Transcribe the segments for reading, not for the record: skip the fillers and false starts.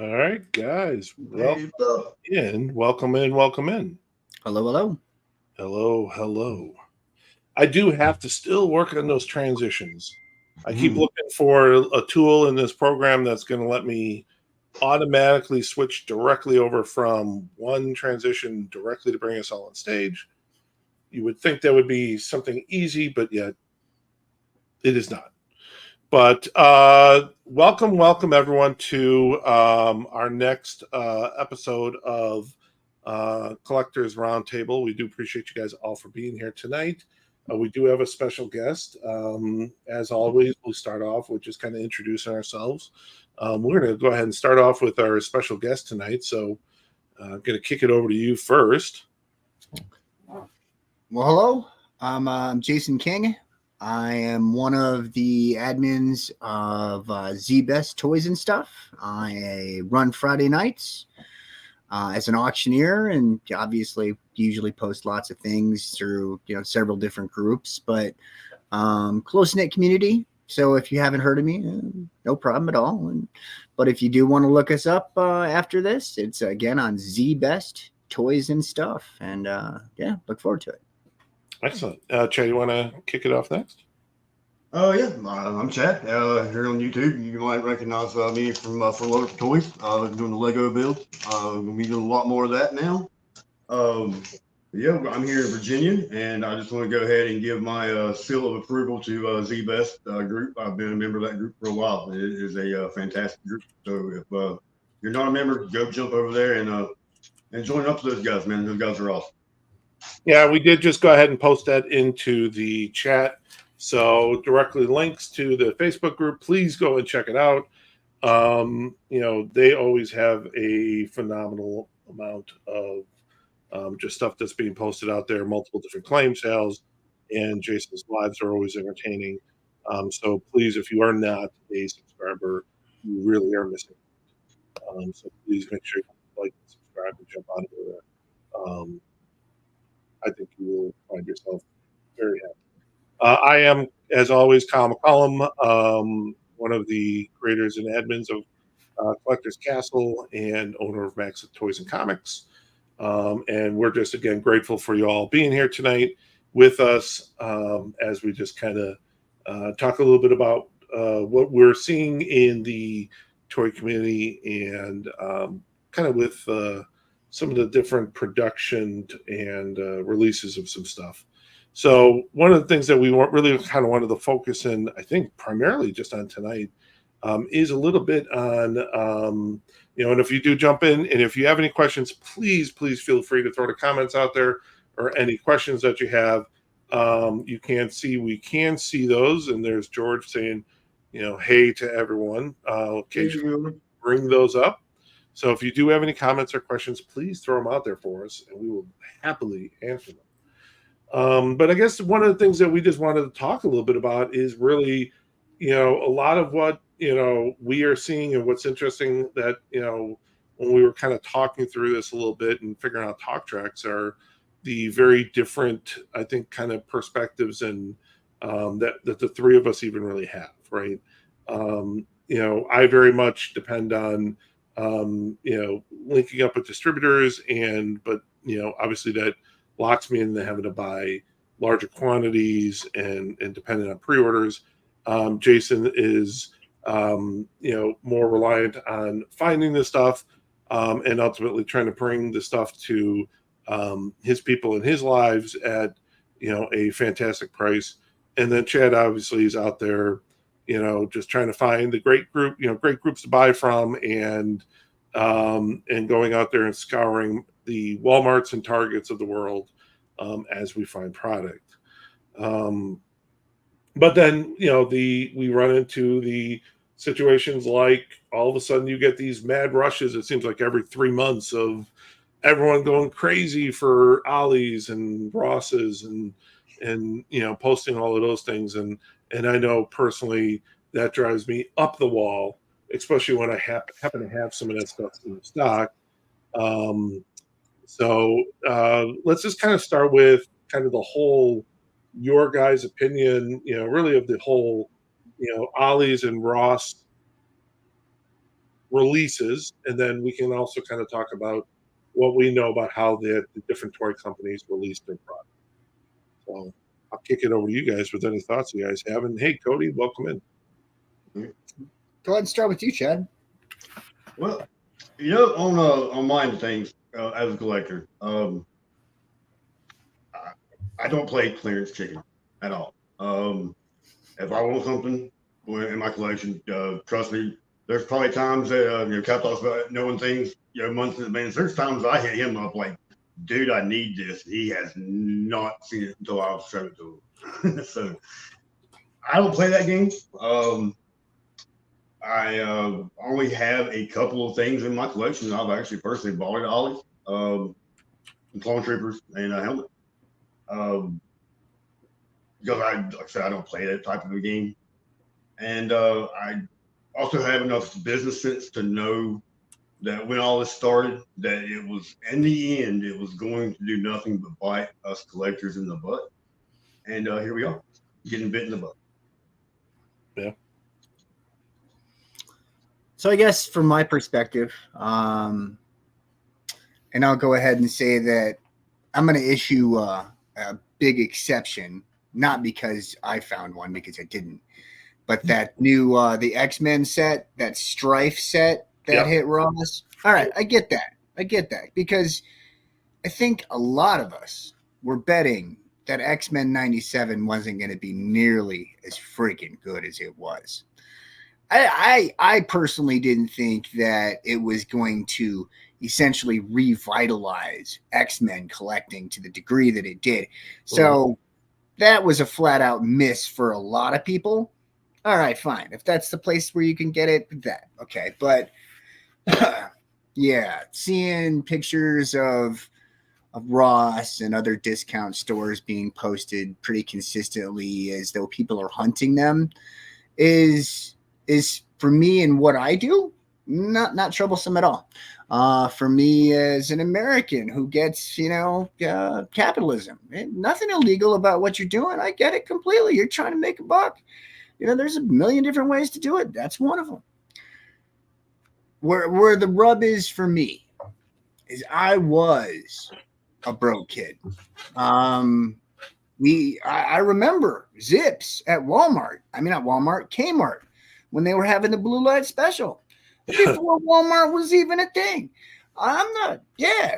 All right, guys. Hey, Welcome in. Welcome in. Hello, hello. Hello, hello. I do have to still work on those transitions. I keep Mhm. looking for a tool in this program that's going to let me automatically switch directly over from one transition directly to bring us all on stage. You would think that would be something easy, but yet it is not. But welcome everyone to our next episode of Collectors Roundtable. We do appreciate you guys all for being here tonight. We do have a special guest. As always, we'll start off with just kind of introducing ourselves. We're going to go ahead and start off with our special guest tonight. So I'm going to kick it over to you first. Well, hello. I'm Jason King. I am one of the admins of Z-Best Toys and Stuff. I run Friday nights as an auctioneer, and obviously usually post lots of things through several different groups, but close knit community. So if you haven't heard of me, no problem at all. But if you do want to look us up after this, it's again on Z-Best Toys and Stuff, and yeah, look forward to it. Excellent. Chad, you want to kick it off next? Yeah, I'm Chad. Here on YouTube, you might recognize me from Local Toys, doing the Lego build. Gonna be doing a lot more of that now. Um, yeah, I'm here in Virginia, and I just want to go ahead and give my seal of approval to Z-Best group. I've been a member of that group for a while. It is a fantastic group. So if you're not a member, go jump over there and join up with those guys, man. Those guys are awesome. Yeah, we did just go ahead and post that into the chat. So directly links to the Facebook group. Please go and check it out. They always have a phenomenal amount of just stuff that's being posted out there, multiple different claim sales, and Jason's lives are always entertaining. So please, if you are not a subscriber, you really are missing. So please make sure you like, subscribe, and jump on over there. I think you will find yourself very happy. I am, as always, Kyle McCollum, one of the creators and admins of Collectors Castle and owner of Max Toys and Comics. And we're just, again, grateful for you all being here tonight with us as we just kind of talk a little bit about what we're seeing in the toy community and kind of with some of the different production and releases of some stuff. So one of the things that we really kind of wanted to focus in, I think, primarily just on tonight, is a little bit on, and if you do jump in, and if you have any questions, please feel free to throw the comments out there or any questions that you have. We can see those, and there's George saying, hey to everyone. Occasionally bring those up. So if you do have any comments or questions, please throw them out there for us, and we will happily answer them. But I guess one of the things that we just wanted to talk a little bit about is really, a lot of what, we are seeing and what's interesting that, when we were kind of talking through this a little bit and figuring out talk tracks are the very different, I think, kind of perspectives and that the three of us even really have, right? I very much depend on, linking up with distributors but, obviously that locks me into having to buy larger quantities and depending on pre-orders. Jason is more reliant on finding the stuff and ultimately trying to bring the stuff to his people in his lives at a fantastic price. And then Chad obviously is out there, just trying to find the great groups to buy from and going out there and scouring the Walmarts and Targets of the world as we find product. But then, we run into the situations like all of a sudden you get these mad rushes. It seems like every 3 months of everyone going crazy for Ollie's and Ross's and posting all of those things. And I know personally that drives me up the wall, especially when I happen to have some of that stuff in stock. Um, so let's just kind of start with kind of the whole, your guys' opinion, really of the whole, Ollie's and Ross releases, and then we can also kind of talk about what we know about how the different toy companies release their product. So I'll kick it over to you guys with any thoughts you guys have. And hey, Cody, welcome in. Go ahead and start with you, Chad. Well, on mine things as a collector, I don't play clearance chicken at all. If I want something in my collection, trust me, there's probably times that Cap talks about knowing things, months in advance. There's times I hit him up like, dude, I need this. He has not seen it until I was showing it to him. So I don't play that game. I only have a couple of things in my collection. I've actually personally bought it, Ollie, Clone Troopers, and a helmet. Because like I said, I don't play that type of a game. And I also have enough business sense to know that when all this started, that it was, in the end, it was going to do nothing but bite us collectors in the butt. And here we are, getting bit in the butt. Yeah. So I guess from my perspective, and I'll go ahead and say that I'm going to issue a big exception, not because I found one, because I didn't, but that new the X-Men set, that Strife set that hit Ross. All right, I get that because I think a lot of us were betting that X-Men 97 wasn't going to be nearly as freaking good as it was. I personally didn't think that it was going to essentially revitalize X-Men collecting to the degree that it did. So that was a flat out miss for a lot of people. All right, fine. If that's the place where you can get it, that okay. But yeah, seeing pictures of Ross and other discount stores being posted pretty consistently as though people are hunting them is for me and what I do not troublesome at all. For me as an American who gets capitalism, nothing illegal about what you're doing. I get it completely. You're trying to make a buck. There's a million different ways to do it. That's one of them. Where the rub is for me is I was a broke kid. I remember Zips at Walmart. I mean, not Walmart, Kmart, when they were having the blue light special before Walmart was even a thing.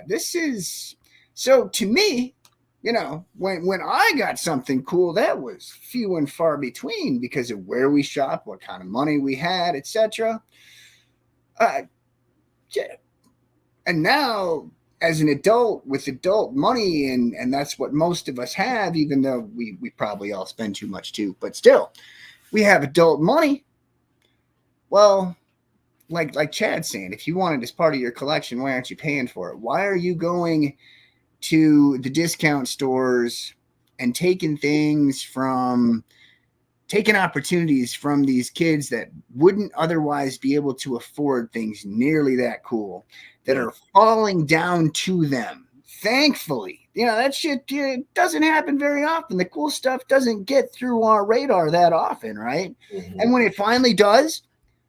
This is so to me, when I got something cool, that was few and far between because of where we shop, what kind of money we had, etc. And now as an adult with adult money, and that's what most of us have, even though we probably all spend too much too, but still, we have adult money. Well, like Chad's saying, if you want it as part of your collection, why aren't you paying for it? Why are you going to the discount stores and taking opportunities from these kids that wouldn't otherwise be able to afford things nearly that cool, that are falling down to them? Thankfully, that shit doesn't happen very often. The cool stuff doesn't get through our radar that often, right? Mm-hmm. And when it finally does,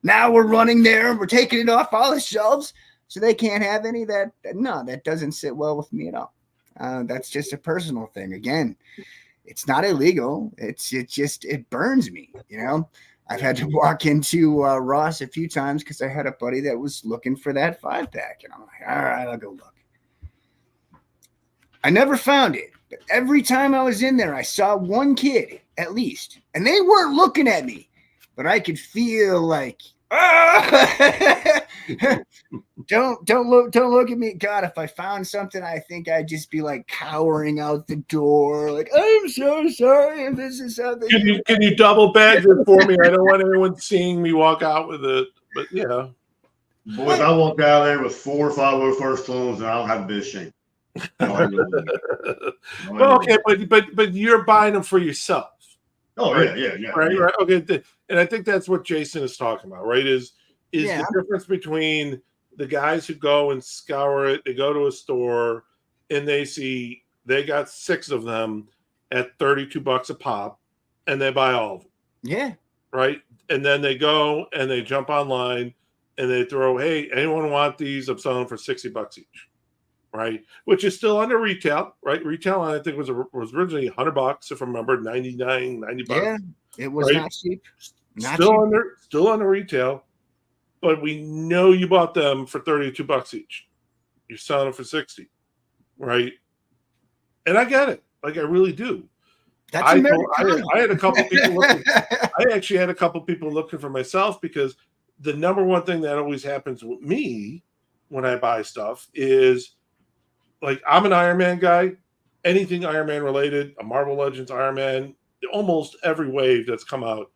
now we're running there and we're taking it off all the shelves so they can't have any of that. No, that doesn't sit well with me at all. That's just a personal thing. Again, it's not illegal. It burns me. I've had to walk into Ross a few times because I had a buddy that was looking for that 5-pack, and I'm like, all right, I'll go look. I never found it, but every time I was in there, I saw one kid at least, and they weren't looking at me, but I could feel like, don't look at me. God, if I found something, I think I'd just be like cowering out the door, like, I'm so sorry if this is something. Can you double badge it for me? I don't want anyone seeing me walk out with it, but yeah. Boys, I walked out of there with 4 or 5 of first clones, and I don't have a bit of shame. Well, okay, but you're buying them for yourself. Oh, right? Yeah. Right. Okay, and I think that's what Jason is talking about, right? Is the difference between the guys who go and scour it, they go to a store and they see they got 6 of them at $32 a pop, and they buy all of them. Yeah. Right. And then they go and they jump online and they throw, hey, anyone want these? I'm selling for $60 each, right? Which is still under retail, right? Retail, I think was originally $100, if I remember, 99, 90 bucks. Yeah, it was right? not cheap. Not still cheap. under retail, but we know you bought them for $32 each. You're selling them for 60, right? And I get it, like I really do. That's I Americana. had a couple people looking. I actually had a couple people looking for myself because the number one thing that always happens with me when I buy stuff is like I'm an Iron Man guy. Anything Iron Man related, a Marvel Legends Iron Man, almost every wave that's come out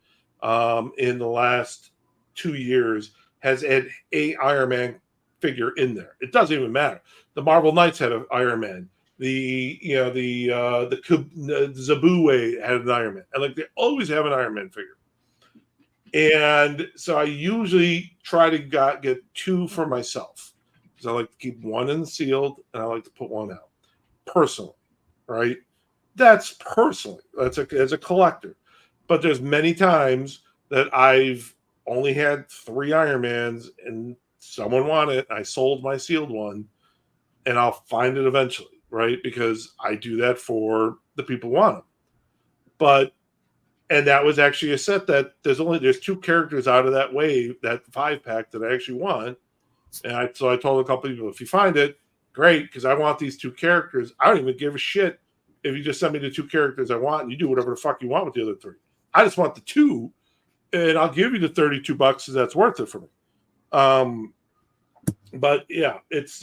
in the last 2 years has had a Iron Man figure in there. It doesn't even matter. The Marvel Knights had an Iron Man. The Zaboowe had an Iron Man, and like they always have an Iron Man figure. And so I usually try to get two for myself because I like to keep one in the sealed and I like to put one out personally, right? That's personally. That's as a collector. But there's many times that I've only had 3 Iron Mans and someone wanted it. I sold my sealed one, and I'll find it eventually, right? Because I do that for the people who want them. But and that was actually a set that there's 2 characters out of that wave, that 5-pack that I actually want. And so I told a couple of people, if you find it, great, because I want these 2 characters. I don't even give a shit if you just send me the 2 characters I want and you do whatever the fuck you want with the other 3. I just want the 2, and I'll give you the $32 because that's worth it for me. But yeah, it's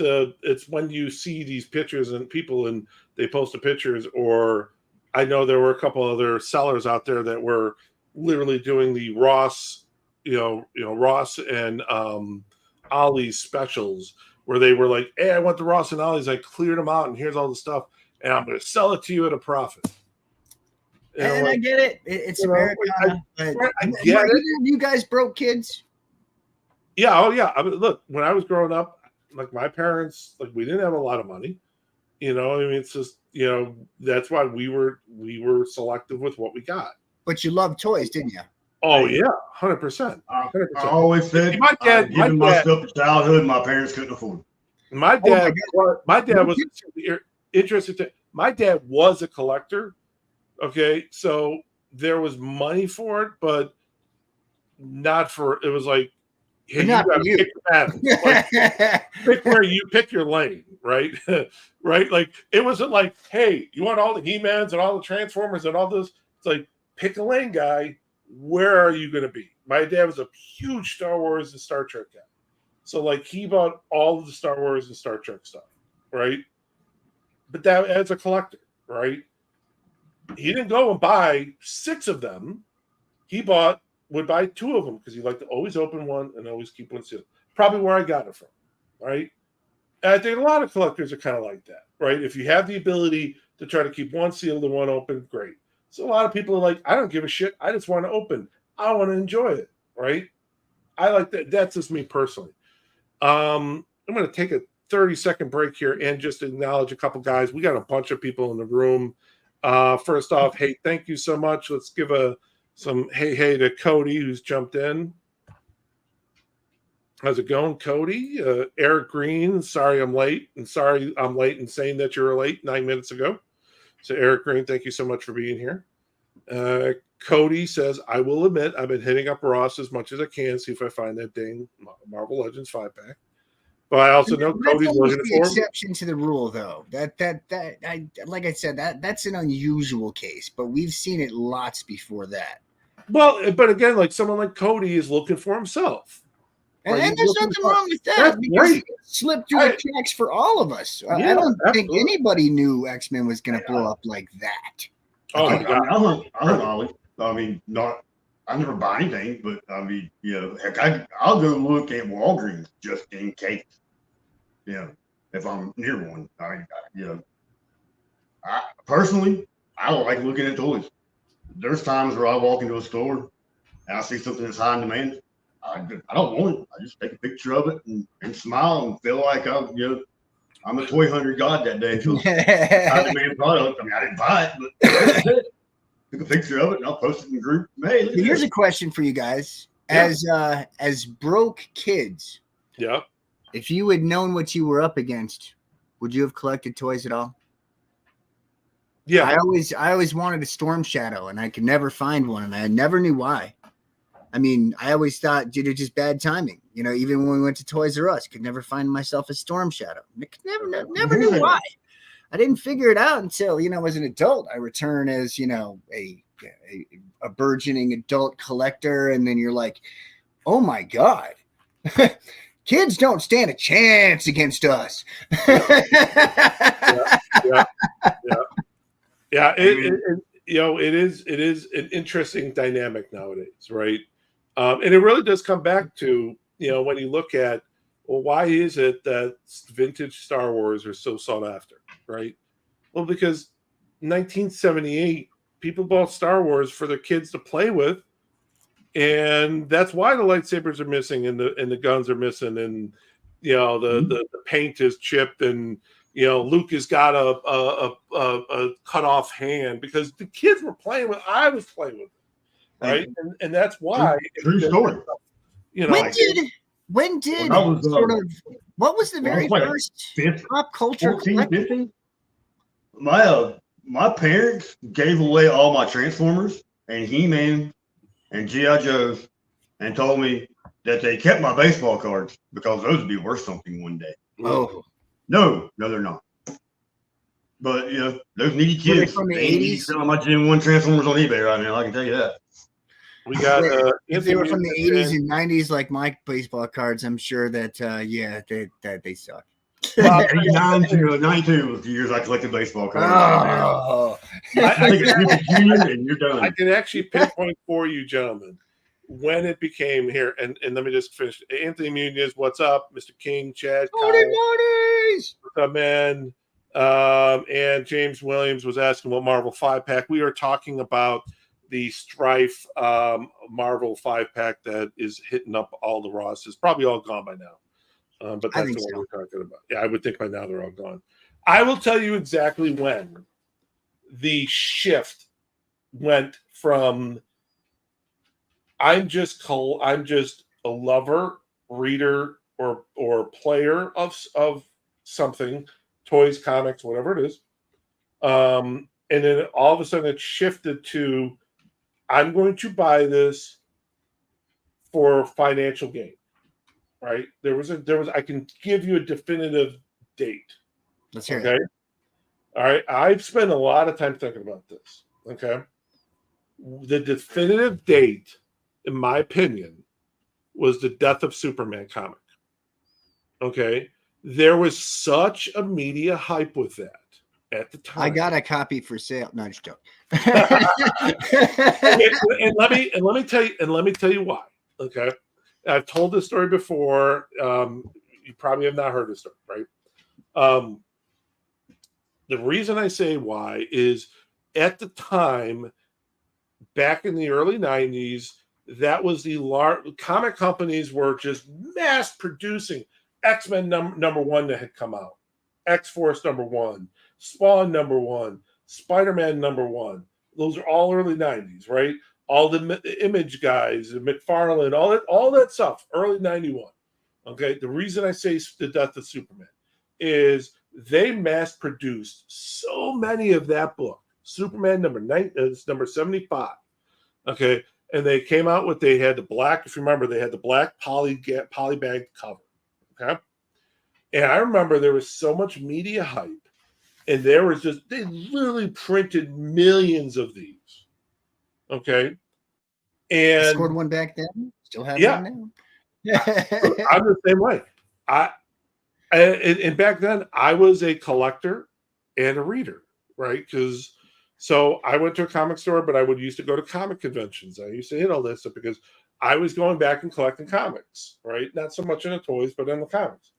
when you see these pictures and people and they post the pictures, or I know there were a couple other sellers out there that were literally doing the Ross, Ross and Ollie's specials where they were like, hey, I want the Ross and Ollie's, I cleared them out and here's all the stuff and I'm going to sell it to you at a profit. And I get it. It's Americana. I get it. You guys broke kids? Yeah. Oh, yeah. I mean, look, when I was growing up, like my parents, like we didn't have a lot of money. I mean, it's just, that's why we were selective with what we got. But you loved toys, didn't you? Oh, yeah. 100%. I always said, my dad, my stuff in childhood, my parents couldn't afford it. My dad was interested. My dad was a collector. Okay, so there was money for it, but not for it. Was like, hey, you got to pick your battle. Like, pick your lane, right? Right? Like it wasn't like, hey, you want all the He-Mans and all the Transformers and all this? It's like, pick a lane, guy. Where are you going to be? My dad was a huge Star Wars and Star Trek guy, so like he bought all of the Star Wars and Star Trek stuff, right? But that as a collector, right? He didn't go and buy 6 of them. He would buy 2 of them because he liked to always open one and always keep one sealed. Probably where I got it from, right? And I think a lot of collectors are kind of like that, right? If you have the ability to try to keep one sealed and one open, great. So a lot of people are like, I don't give a shit. I just want to open. I want to enjoy it, right? I like that. That's just me personally. I'm going to take a 30-second break here and just acknowledge a couple guys. We got a bunch of people in the room. First off, hey, thank you so much. Let's give some hey to Cody who's jumped in. How's it going, Cody? Eric Green, sorry I'm late. And sorry I'm late in saying that you were late 9 minutes ago. So Eric Green, thank you so much for being here. Cody says, I will admit I've been hitting up Ross as much as I can, see if I find that dang Marvel Legends 5-pack. But I also know Cody's looking for exception to the rule, though. Like I said, that's an unusual case, but we've seen it lots before that. Well, but again, like someone like Cody is looking for himself. And there's nothing wrong with that. Because it slipped through the cracks for all of us. Yeah, I don't think anybody knew X-Men was going to blow up like that. Oh, I heard Ollie. I mean, I never buy anything, but I mean, heck, I'll go look at Walgreens just in case. If I'm near one. I personally, I don't like looking at toys. There's times where I walk into a store and I see something that's high in demand. I don't want it. I just take a picture of it and smile and feel like I'm a toy hunter god that day. High demand product. I mean, I didn't buy it, but took a picture of it and I'll post it in the group. Hey, here's a question for you guys. As broke kids, Yeah. if you had known what you were up against, would you have collected toys at all? Yeah. I always wanted a Storm Shadow, and I could never find one, and I never knew why. I mean, I always thought, dude, it's just bad timing. You know, even when we went to Toys R Us, could never find myself a Storm Shadow. Never knew why. I didn't figure it out until, you know, as an adult, I return as, you know, a burgeoning adult collector, and then you're like, oh my god. Kids don't stand a chance against us. Yeah. It is an interesting dynamic nowadays, right? And it really does come back to, you know, when you look at, well, why is it that vintage Star Wars are so sought after, right? Well, because 1978, people bought Star Wars for their kids to play with, and that's why the lightsabers are missing and the guns are missing, and you know the paint is chipped, and you know Luke has got a cut off hand because the kids were playing with. I was playing with it, right? And that's why. True story. You know, when did was, what was the very first pop culture 14, 15? My parents gave away all my Transformers and He-Man and G.I. Joes and told me that they kept my baseball cards because those would be worth something one day. Oh. No, they're not. But, you know, those needy kids. From the 80s? Selling my Gen 1 Transformers on eBay right now, I can tell you that. We got if they were from the 80s and 90s like my baseball cards, I'm sure that they suck. Well, 89 to 92 was the years I collected baseball cards. Oh. I think it's junior and you're done. I can actually pinpoint for you, gentlemen, when it became here. And let me just finish. Anthony Muniz, what's up? Mr. King, Chad, Mornings. what's up, man? And James Williams was asking what Marvel 5-pack. We are talking about the Strife Marvel 5-pack that is hitting up all the Ross. It's probably all gone by now. But that's the one we're talking about. Yeah, I would think by now they're all gone. I will tell you exactly when the shift went from I'm just a lover, reader, or player of something, toys, comics, whatever it is. And then all of a sudden it shifted to I'm going to buy this for financial gain. Right? There was I can give you a definitive date. Let's hear it. All right. I've spent a lot of time thinking about this. Okay. The definitive date, in my opinion, was the death of Superman comic. Okay. There was such a media hype with that at the time. I got a copy for sale. No, just joking. and let me tell you why. Okay. I've told this story before. You probably have not heard this story, right? The reason I say why is at the time, back in the early 90s, that was the large comic companies were just mass producing X-Men number one that had come out, X-Force number one, Spawn number one, Spider-Man number one. Those are all early 90s, right? All the Image guys, McFarlane, all that stuff, early 91. Okay, the reason I say the death of Superman is they mass produced so many of that book, Superman number 75. Okay, and they came out with they had the black. If you remember, they had the black poly bag cover. Okay, and I remember there was so much media hype, and they literally printed millions of these. Okay. And I scored one back then. Still have one now. I'm the same way. And back then I was a collector and a reader, right? So I went to a comic store, but I used to go to comic conventions. I used to hit all this stuff because I was going back and collecting comics, right? Not so much in the toys, but in the comics.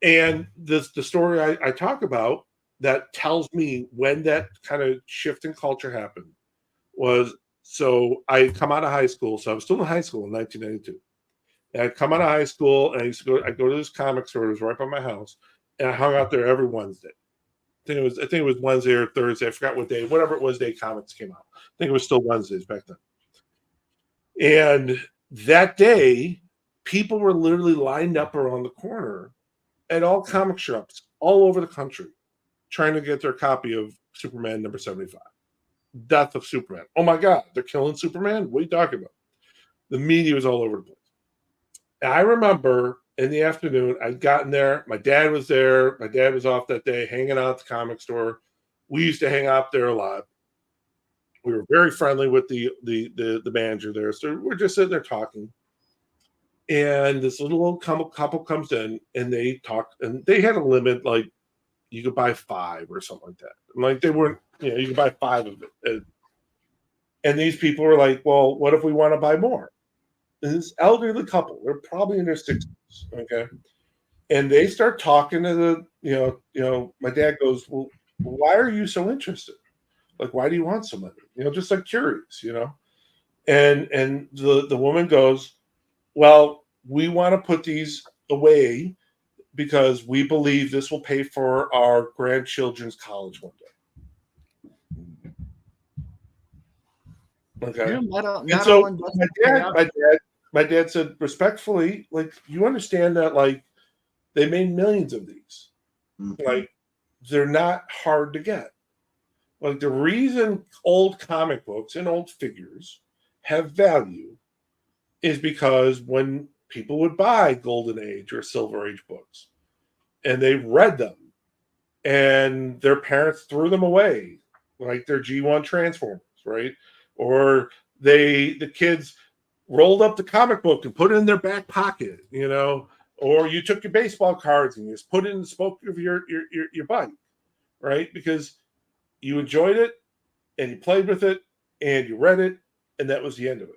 And the story I talk about that tells me when that kind of shift in culture happened was, so I come out of high school. So I was still in high school in 1992. And I'd come out of high school and I'd go to this comic store. It was right by my house. And I hung out there every Wednesday. I think it was Wednesday or Thursday. I forgot what day, whatever it was, day comics came out. I think it was still Wednesdays back then. And that day, people were literally lined up around the corner at all comic shops all over the country trying to get their copy of Superman number 75. Death of Superman. Oh my God, they're killing Superman? What are you talking about? The media was all over the place. And I remember in the afternoon, I'd gotten there. My dad was there. My dad was off that day, hanging out at the comic store. We used to hang out there a lot. We were very friendly with the manager there. So we're just sitting there talking. And this little old couple comes in and they talk, and they had a limit, like you could buy 5 or something like that. And like they weren't, you could buy 5 of it. And these people were like, well, what if we want to buy more? And this elderly couple, they're probably in their 60s, okay? And they start talking to my dad goes, well, why are you so interested? Like, why do you want so many? Just like curious, And the woman goes, well, we want to put these away because we believe this will pay for our grandchildren's college one day. Okay. Yeah, not And so all investments my dad said respectfully, like, you understand that, like, they made millions of these. Mhm. Like, they're not hard to get. Like, the reason old comic books and old figures have value is because when people would buy Golden Age or Silver Age books and they read them and their parents threw them away, like their G1 Transformers, right? Or the kids rolled up the comic book and put it in their back pocket, or you took your baseball cards and you just put it in the spoke of your bike, right? Because you enjoyed it and you played with it and you read it, and that was the end of it.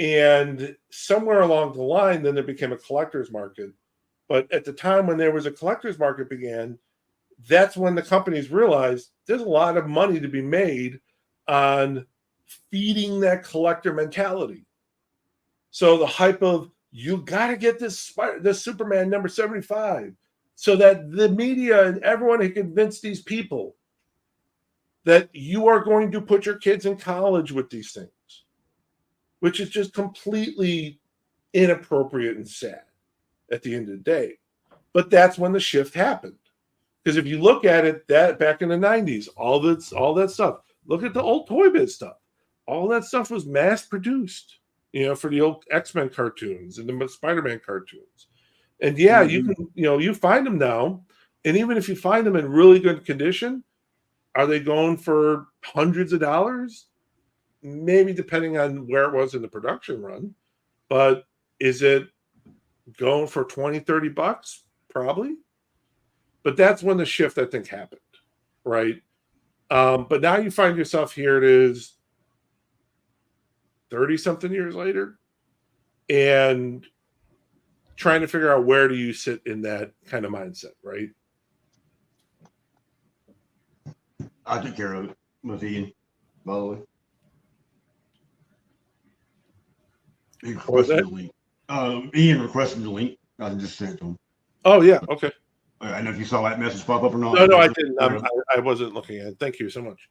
And somewhere along the line, then there became a collector's market. But at the time when there was a collector's market began, that's when the companies realized there's a lot of money to be made on feeding that collector mentality. So the hype of, you got to get this Superman number 75, so that the media and everyone can convince these people that you are going to put your kids in college with these things, which is just completely inappropriate and sad at the end of the day. But that's when the shift happened. Because if you look at it, that back in the 90s, all that stuff, look at the old Toy Biz stuff. All that stuff was mass produced, for the old X-Men cartoons and the Spider-Man cartoons. And yeah, you can, you find them now. And even if you find them in really good condition, are they going for hundreds of dollars? Maybe, depending on where it was in the production run. But is it going for 20, 30 bucks? Probably. But that's when the shift, I think, happened, right? But now you find yourself here, it is 30-something years later, and trying to figure out where do you sit in that kind of mindset, right? I took care of it with Ian, by the way. He What was requested that? the link. Ian requested the link. I just sent it to him. Oh, yeah, okay. I don't know if you saw that message pop up or not. No, I didn't. I wasn't looking at it. Thank you so much.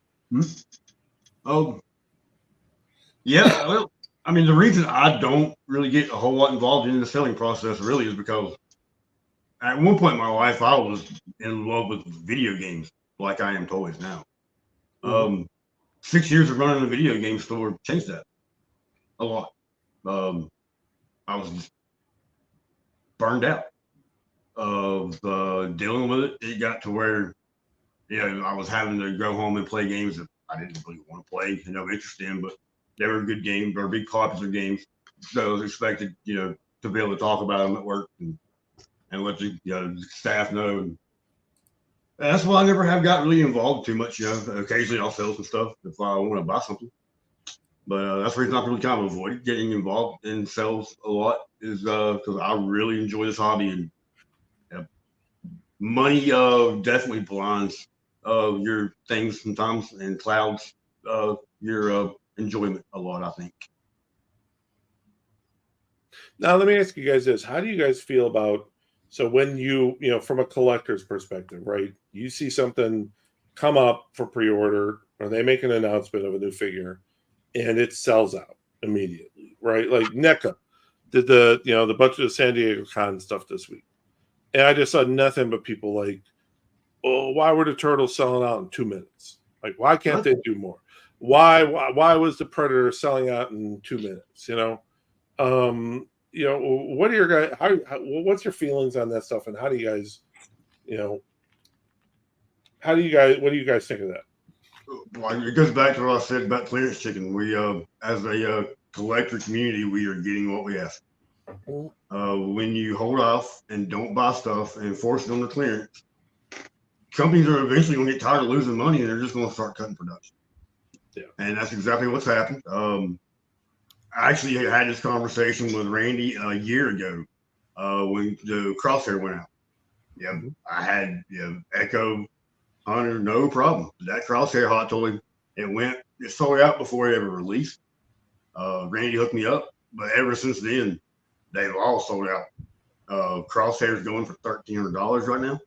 Yeah, well, I mean, the reason I don't really get a whole lot involved in the selling process really is because at one point in my life, I was in love with video games like I am toys now. 6 years of running a video game store changed that a lot. I was just burned out of dealing with it. It got to where, I was having to go home and play games that I didn't really want to play, no interest in, but they were good games or big copies of games. So I was expected, to be able to talk about them at work and let the staff know. And that's why I never have got really involved too much. Occasionally I'll sell some stuff if I want to buy something. But that's the reason I really kind of avoided getting involved in sales a lot, is because I really enjoy this hobby, and money definitely blinds your things sometimes and clouds your enjoyment a lot, I think. Now, let me ask you guys this. How do you guys feel about, so when you from a collector's perspective, right? You see something come up for pre-order, or they make an announcement of a new figure, and it sells out immediately. right? Like NECA did the bunch of the San Diego Con stuff this week. And I just saw nothing but people like, oh, why were the turtles selling out in 2 minutes? Like, why can't they do more? Why was the Predator selling out in 2 minutes? What are your guys? What's your feelings on that stuff, and how do you guys, what do you guys think of that? Well, it goes back to what I said about clearance chicken. We, as a collector community, we are getting what we ask. When you hold off and don't buy stuff and force it on the clearance, companies are eventually going to get tired of losing money, and they're just going to start cutting production. Yeah, and that's exactly what's happened. I actually had this conversation with Randy a year ago when the crosshair went out. Yeah, mm-hmm. I had Echo Hunter, no problem. That crosshair hot toy, it sold out before it ever released. Randy hooked me up, but ever since then, they've all sold out. Crosshair's going for $1,300 right now.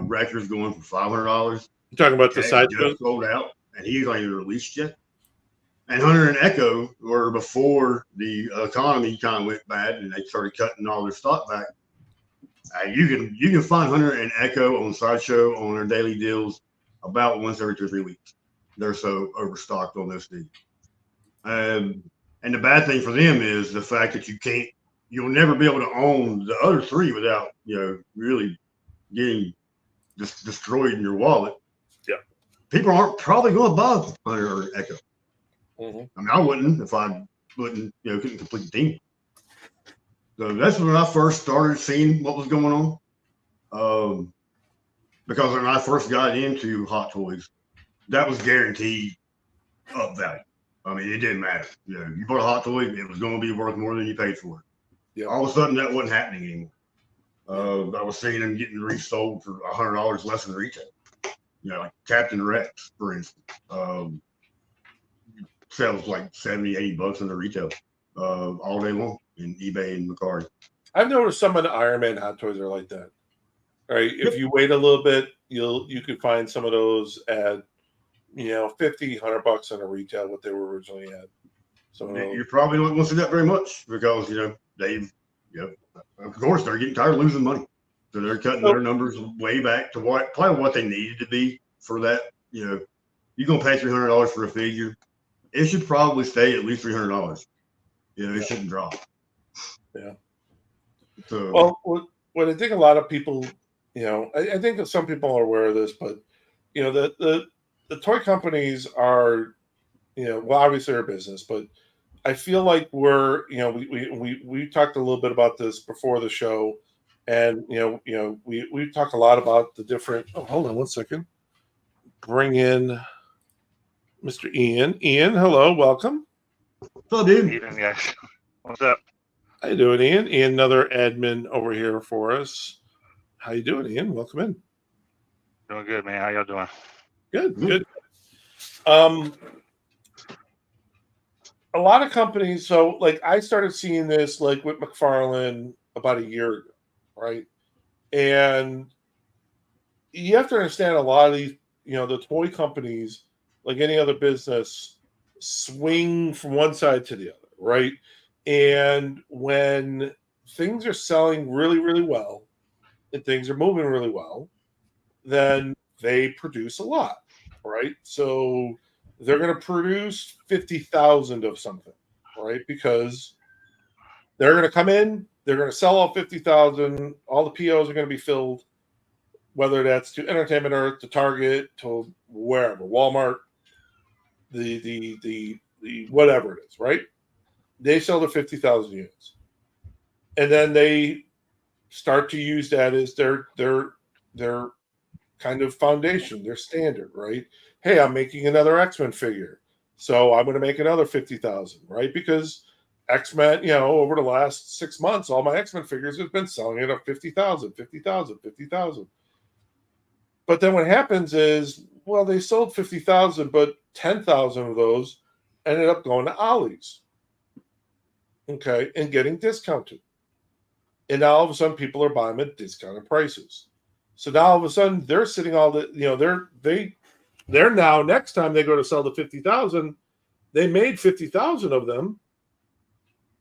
Wrecker's going for $500. You talking about the side just sold out, and he's not even released yet. And Hunter and Echo were before the economy kind of went bad, and they started cutting all their stock back. You can find Hunter and Echo on Sideshow on their daily deals about once every 2 or 3 weeks. They're so overstocked on this deal. And the bad thing for them is the fact that you'll never be able to own the other 3 without really getting destroyed in your wallet. Yeah, people aren't probably going to buy Hunter or Echo. Mm-hmm. I mean, I wouldn't if I couldn't complete the team. So that's when I first started seeing what was going on. Because when I first got into Hot Toys, that was guaranteed up value. I mean, it didn't matter. You bought a Hot Toy, it was going to be worth more than you paid for it. Yeah. All of a sudden, that wasn't happening anymore. I was seeing them getting resold for $100 less than retail. Like Captain Rex, for instance. Sells like $70, $80 in the retail all day long in eBay and Mercari. I've noticed some of the Iron Man Hot Toys are like that. Right? If you wait a little bit, you could find some of those at $50, $100 in a retail what they were originally at. So you probably don't want to see that very much because they've of course they're getting tired of losing money, so they're cutting their numbers way back to what they needed to be for that. You're gonna pay $300 for a figure. It should probably stay at least $300. It shouldn't drop. Yeah. So, well, what I think a lot of people, I think that some people are aware of this, but the toy companies are, obviously they're a business, but I feel like we're, we talked a little bit about this before the show, and we talked a lot about the different. Oh, hold on one second. Bring in Mr. Ian. Ian, hello, welcome. What's up, dude? Evening, guys. What's up? How you doing, Ian? Ian, another admin over here for us. How you doing, Ian? Welcome in. Doing good, man. How y'all doing? Good. A lot of companies. So, like, I started seeing this like with McFarlane about a year ago, right? And you have to understand a lot of these, the toy companies, like any other business, swing from one side to the other, right? And when things are selling really, really well and things are moving really well, then they produce a lot, right? So they're going to produce 50,000 of something, right? Because they're going to come in, they're going to sell all 50,000, all the POs are going to be filled, whether that's to Entertainment Earth, to Target, to wherever, Walmart, the whatever it is, right? They sell the 50,000 units, and then they start to use that as their kind of foundation, their standard, right? Hey, I'm making another X-Men figure, so I'm going to make another 50,000, right? Because X-Men, over the last 6 months, all my X-Men figures have been selling at 50,000. But then what happens is, well, they sold 50,000, but 10,000 of those ended up going to Ollie's. Okay, and getting discounted. And now all of a sudden people are buying them at discounted prices. So now all of a sudden they're sitting they're now, next time they go to sell the 50,000, they made 50,000 of them,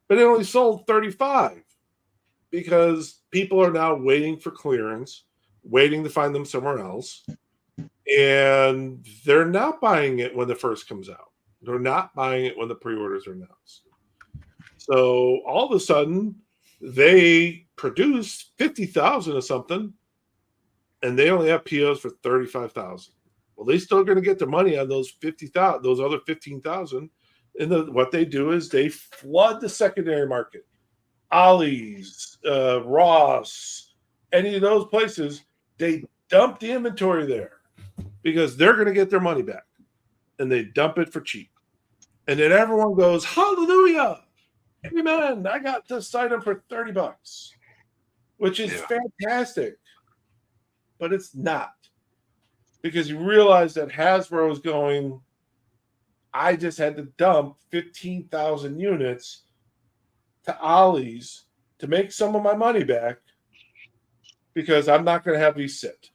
but it only sold 35 because people are now waiting for clearance, waiting to find them somewhere else. And they're not buying it when the first comes out. They're not buying it when the pre-orders are announced. So all of a sudden, they produce 50,000 or something, and they only have POs for 35,000. Well, they still going to get the money on those 50,000, those other 15,000. And what they do is they flood the secondary market. Ollie's, Ross, any of those places, they dump the inventory there because they're going to get their money back, and they dump it for cheap. And then everyone goes, hallelujah, amen, I got this item for $30, which is fantastic. But it's not, because you realize that Hasbro is going, I just had to dump 15,000 units to Ollie's to make some of my money back because I'm not going to have these sit.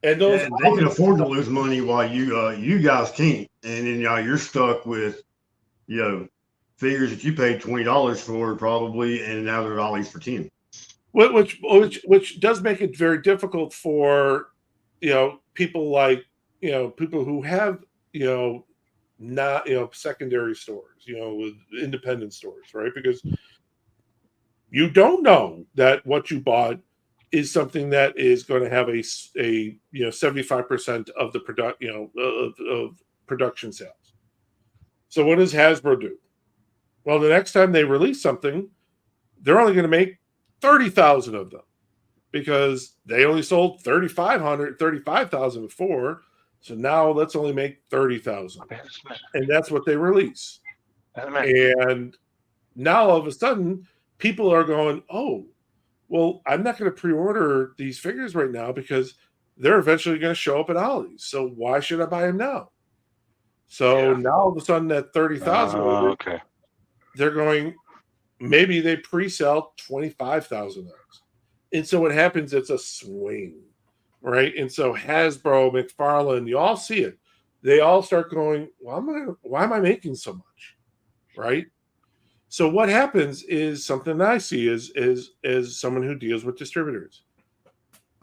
And those they can afford to lose money while you guys can't, and then you're stuck with figures that you paid $20 for probably, and now they're Ollie's for 10. Which does make it very difficult for people like people who have not secondary stores, with independent stores, right? Because you don't know that what you bought is something that is going to have a 75% of the of production sales. So what does Hasbro do? Well, the next time they release something, they're only going to make 30,000 of them because they only sold 35,000 before. So now let's only make 30,000. And that's what they release. And now all of a sudden, people are going, oh, well, I'm not going to pre-order these figures right now because they're eventually going to show up at Ollie's. So why should I buy them now? So now all of a sudden that 30,000, they're going, maybe they pre-sell 25,000 of those. And so what happens, it's a swing, right? And so Hasbro, McFarlane, you all see it. They all start going, well, why am I making so much, right? So what happens is something that I see is someone who deals with distributors.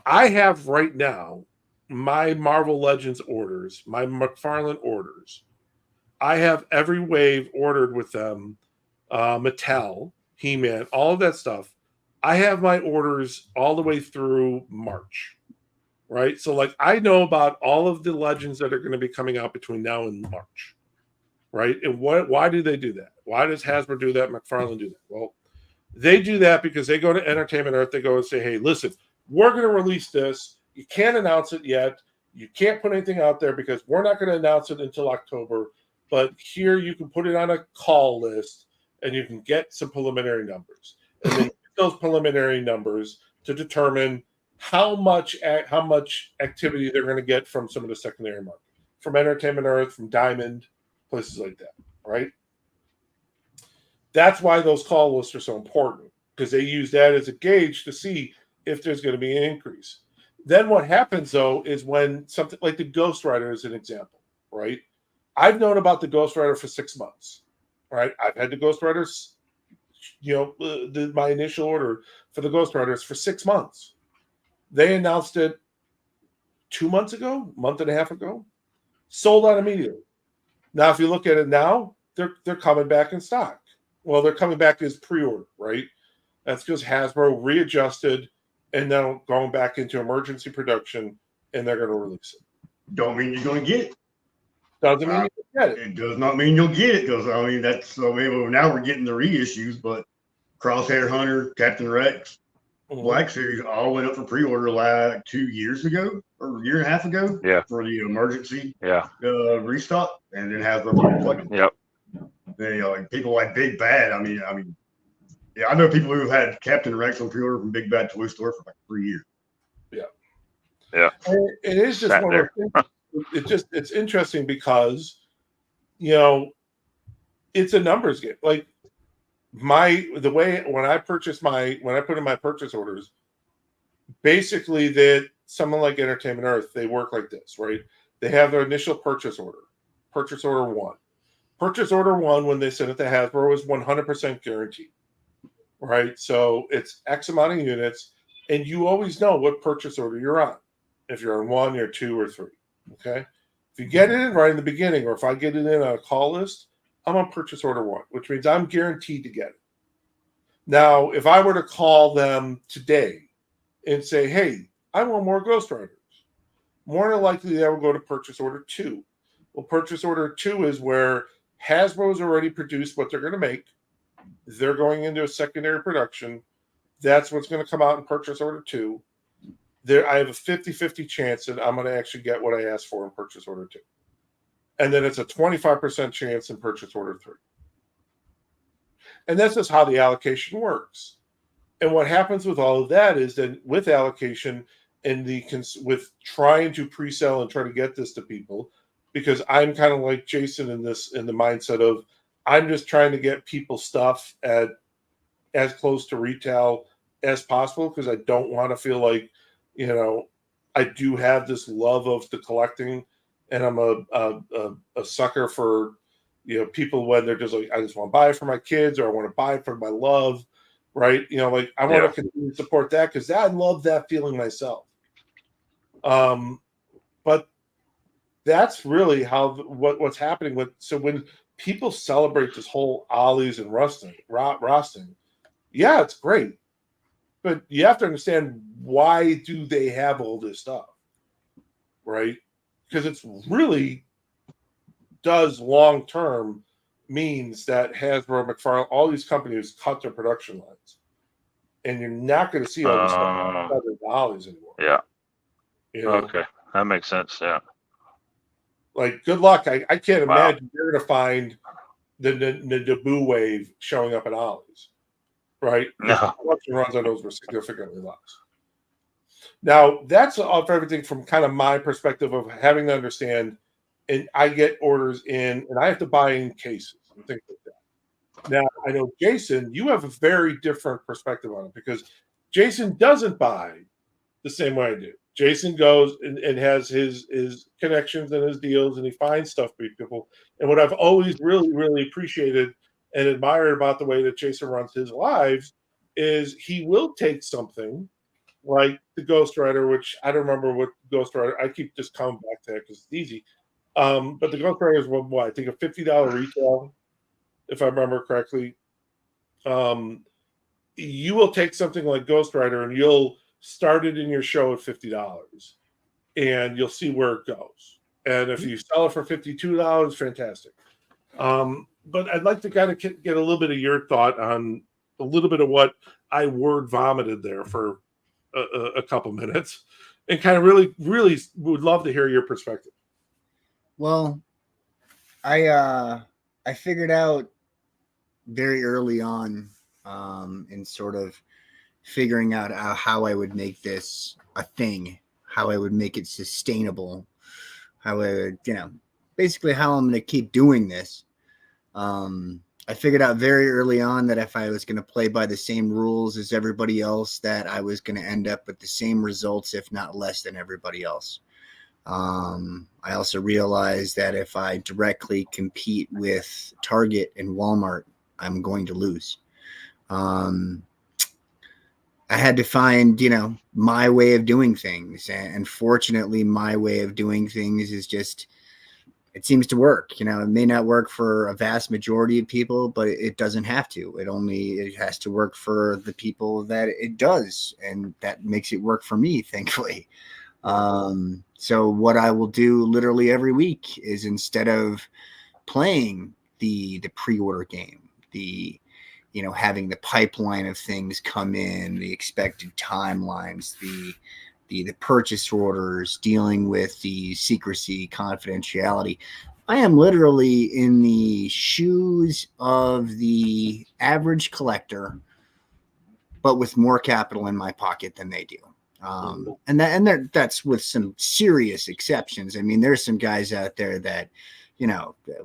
I have right now my Marvel Legends orders, my McFarlane orders. I have every wave ordered with them, Mattel, He-Man, all of that stuff. I have my orders all the way through March, right? So like I know about all of the Legends that are going to be coming out between now and March. Right? And why do they do that? Why does Hasbro do that? McFarlane do that? Well, they do that because they go to Entertainment Earth. They go and say, hey, listen, we're going to release this. You can't announce it yet. You can't put anything out there because we're not going to announce it until October. But here you can put it on a call list and you can get some preliminary numbers. And then those preliminary numbers to determine how much activity they're going to get from some of the secondary market, from Entertainment Earth, from Diamond, places like that, right? That's why those call lists are so important, because they use that as a gauge to see if there's going to be an increase. Then what happens, though, is when something like the Ghost Rider is an example, right? I've known about the Ghost Rider for 6 months, right? I've had the Ghost Riders, my initial order for the Ghost Riders for 6 months. They announced it 2 months ago, month and a half ago, sold out immediately. Now, if you look at it now, they're coming back in stock. Well, they're coming back as pre-order, right? That's because Hasbro readjusted and now going back into emergency production, and they're going to release it. Don't mean you're going to get it. Doesn't mean you get it. It does not mean you'll get it, because now we're getting the reissues, but Crosshair Hunter, Captain Rex, Black Series all went up for pre-order like 2 years ago or a year and a half ago. Yeah. For the emergency restock, and then Hasbro put Yep. Like people like Big Bad. I mean, I know people who have had Captain Rex on pre-order from Big Bad Toy Store for like 3 years. Yeah. Yeah. And it is just one of those things. It's interesting because it's a numbers game. Like when I put in my purchase orders, basically that someone like Entertainment Earth, they work like this, right? They have their initial purchase order 1. Purchase order one, when they send it to Hasbro, is 100% guaranteed, right? So it's X amount of units, and you always know what purchase order you're on. If you're on 1 or 2 or 3, okay? If you get it in right in the beginning, or if I get it in on a call list, I'm on purchase order 1, which means I'm guaranteed to get it. Now, if I were to call them today and say, hey, I want more Ghost Riders, more than likely they will go to purchase order 2. Well, purchase order 2 is where Hasbro's already produced what they're going to make. They're going into a secondary production. That's what's going to come out in purchase order 2. There, I have a 50-50 chance that I'm going to actually get what I asked for in purchase order 2. And then it's a 25% chance in purchase order 3. And that's just how the allocation works. And what happens with all of that is that with allocation and with trying to pre-sell and try to get this to people, because I'm kind of like Jason in the mindset of I'm just trying to get people stuff at as close to retail as possible, because I don't want to feel like, I do have this love of the collecting, and I'm a sucker for, people when they're just like, I just want to buy it for my kids, or I want to buy it for my love, right? Like I want to continue to support that, because I love that feeling myself. But that's really how what's happening with. So when people celebrate this whole Ollie's and rosting, yeah, it's great, but you have to understand, why do they have all this stuff, right? Because it's really does long term means that Hasbro, McFarlane, all these companies cut their production lines, and you're not going to see all this stuff $7 anymore. Yeah. Okay, that makes sense. Yeah. Like, good luck. I can't imagine you're going to find the Naboo wave showing up at Ollie's, right? No. The production runs on those were significantly less. Now, that's off everything from kind of my perspective of having to understand, and I get orders in, and I have to buy in cases and things like that. Now, I know, Jason, you have a very different perspective on it, because Jason doesn't buy the same way I do. Jason goes and has his connections and his deals, and he finds stuff for people. And what I've always really, really appreciated and admired about the way that Jason runs his lives is he will take something like the Ghost Rider, which I don't remember what Ghost Rider. I keep just coming back to that because it's easy. But the Ghost Rider is what I think a $50 retail, if I remember correctly. You will take something like Ghost Rider and you'll start it in your show at $50, and you'll see where it goes. And if you sell it for $52, fantastic. But I'd like to kind of get a little bit of your thought on a little bit of what I word vomited there for a couple minutes, and kind of really, really would love to hear your perspective. Well, I figured out very early on, in sort of figuring out how I would make this a thing, how I would make it sustainable, how I would, basically how I'm going to keep doing this. I figured out very early on that if I was going to play by the same rules as everybody else, that I was going to end up with the same results, if not less than everybody else. I also realized that if I directly compete with Target and Walmart, I'm going to lose. I had to find, my way of doing things. And fortunately, my way of doing things is just, it seems to work. It may not work for a vast majority of people, but it doesn't have to. It has to work for the people that it does. And that makes it work for me, thankfully. So what I will do literally every week is, instead of playing the pre-order game, having the pipeline of things come in, the expected timelines, the purchase orders, dealing with the secrecy, confidentiality, I am literally in the shoes of the average collector, but with more capital in my pocket than they do. That's with some serious exceptions. I mean, there's some guys out there that,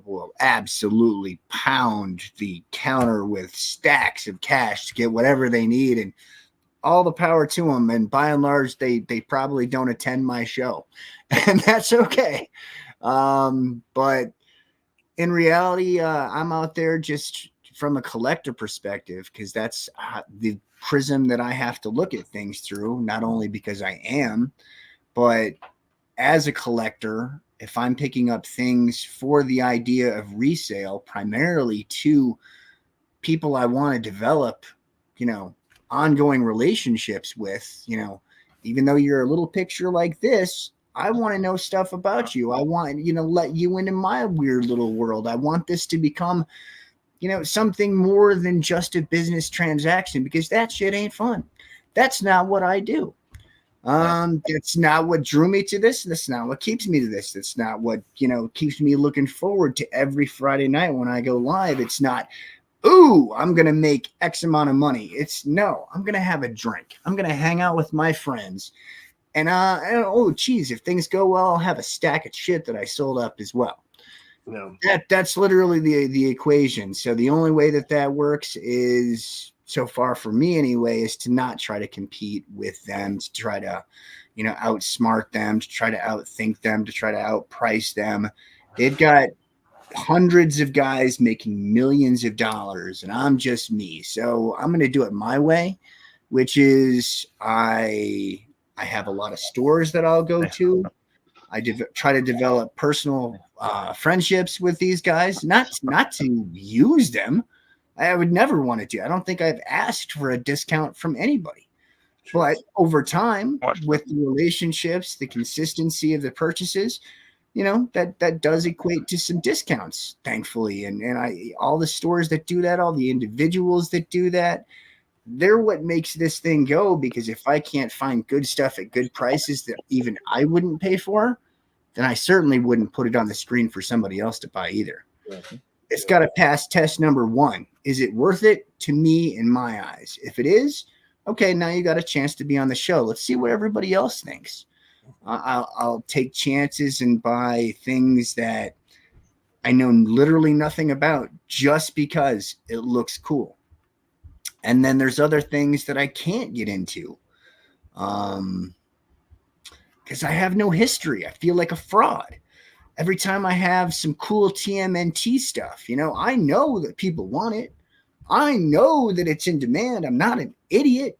will absolutely pound the counter with stacks of cash to get whatever they need, and all the power to them. And by and large, they probably don't attend my show, and that's okay. But in reality, I'm out there just from a collector perspective, because that's the prism that I have to look at things through, not only because I am, but as a collector, if I'm picking up things for the idea of resale, primarily to people I want to develop, ongoing relationships with, even though you're a little picture like this, I want to know stuff about you. I want, let you into my weird little world. I want this to become, something more than just a business transaction, because that shit ain't fun. That's not what I do. That's not what drew me to this. That's not what keeps me to this. That's not what, keeps me looking forward to every Friday night when I go live. It's not, ooh, I'm going to make X amount of money. It's no, I'm going to have a drink. I'm going to hang out with my friends. And oh, geez, if things go well, I'll have a stack of shit that I sold up as well. No. That's literally the equation. So the only way that works is, so far for me anyway, is to not try to compete with them, to try to, outsmart them, to try to outthink them, to try to outprice them. They've got hundreds of guys making millions of dollars, and I'm just me. So I'm going to do it my way, which is I have a lot of stores that I'll go to. I try to develop personal friendships with these guys, not to use them. I would never want to do. I don't think I've asked for a discount from anybody. But over time, with the relationships, the consistency of the purchases, that does equate to some discounts, thankfully. And all the stores that do that, all the individuals that do that, they're what makes this thing go. Because if I can't find good stuff at good prices that even I wouldn't pay for, then I certainly wouldn't put it on the screen for somebody else to buy either. It's got to pass test number 1. Is it worth it to me in my eyes? If it is, okay, now you got a chance to be on the show. Let's see what everybody else thinks. I'll take chances and buy things that I know literally nothing about just because it looks cool. And then there's other things that I can't get into because I have no history. I feel like a fraud. Every time I have some cool TMNT stuff, I know that people want it. I know that it's in demand. I'm not an idiot,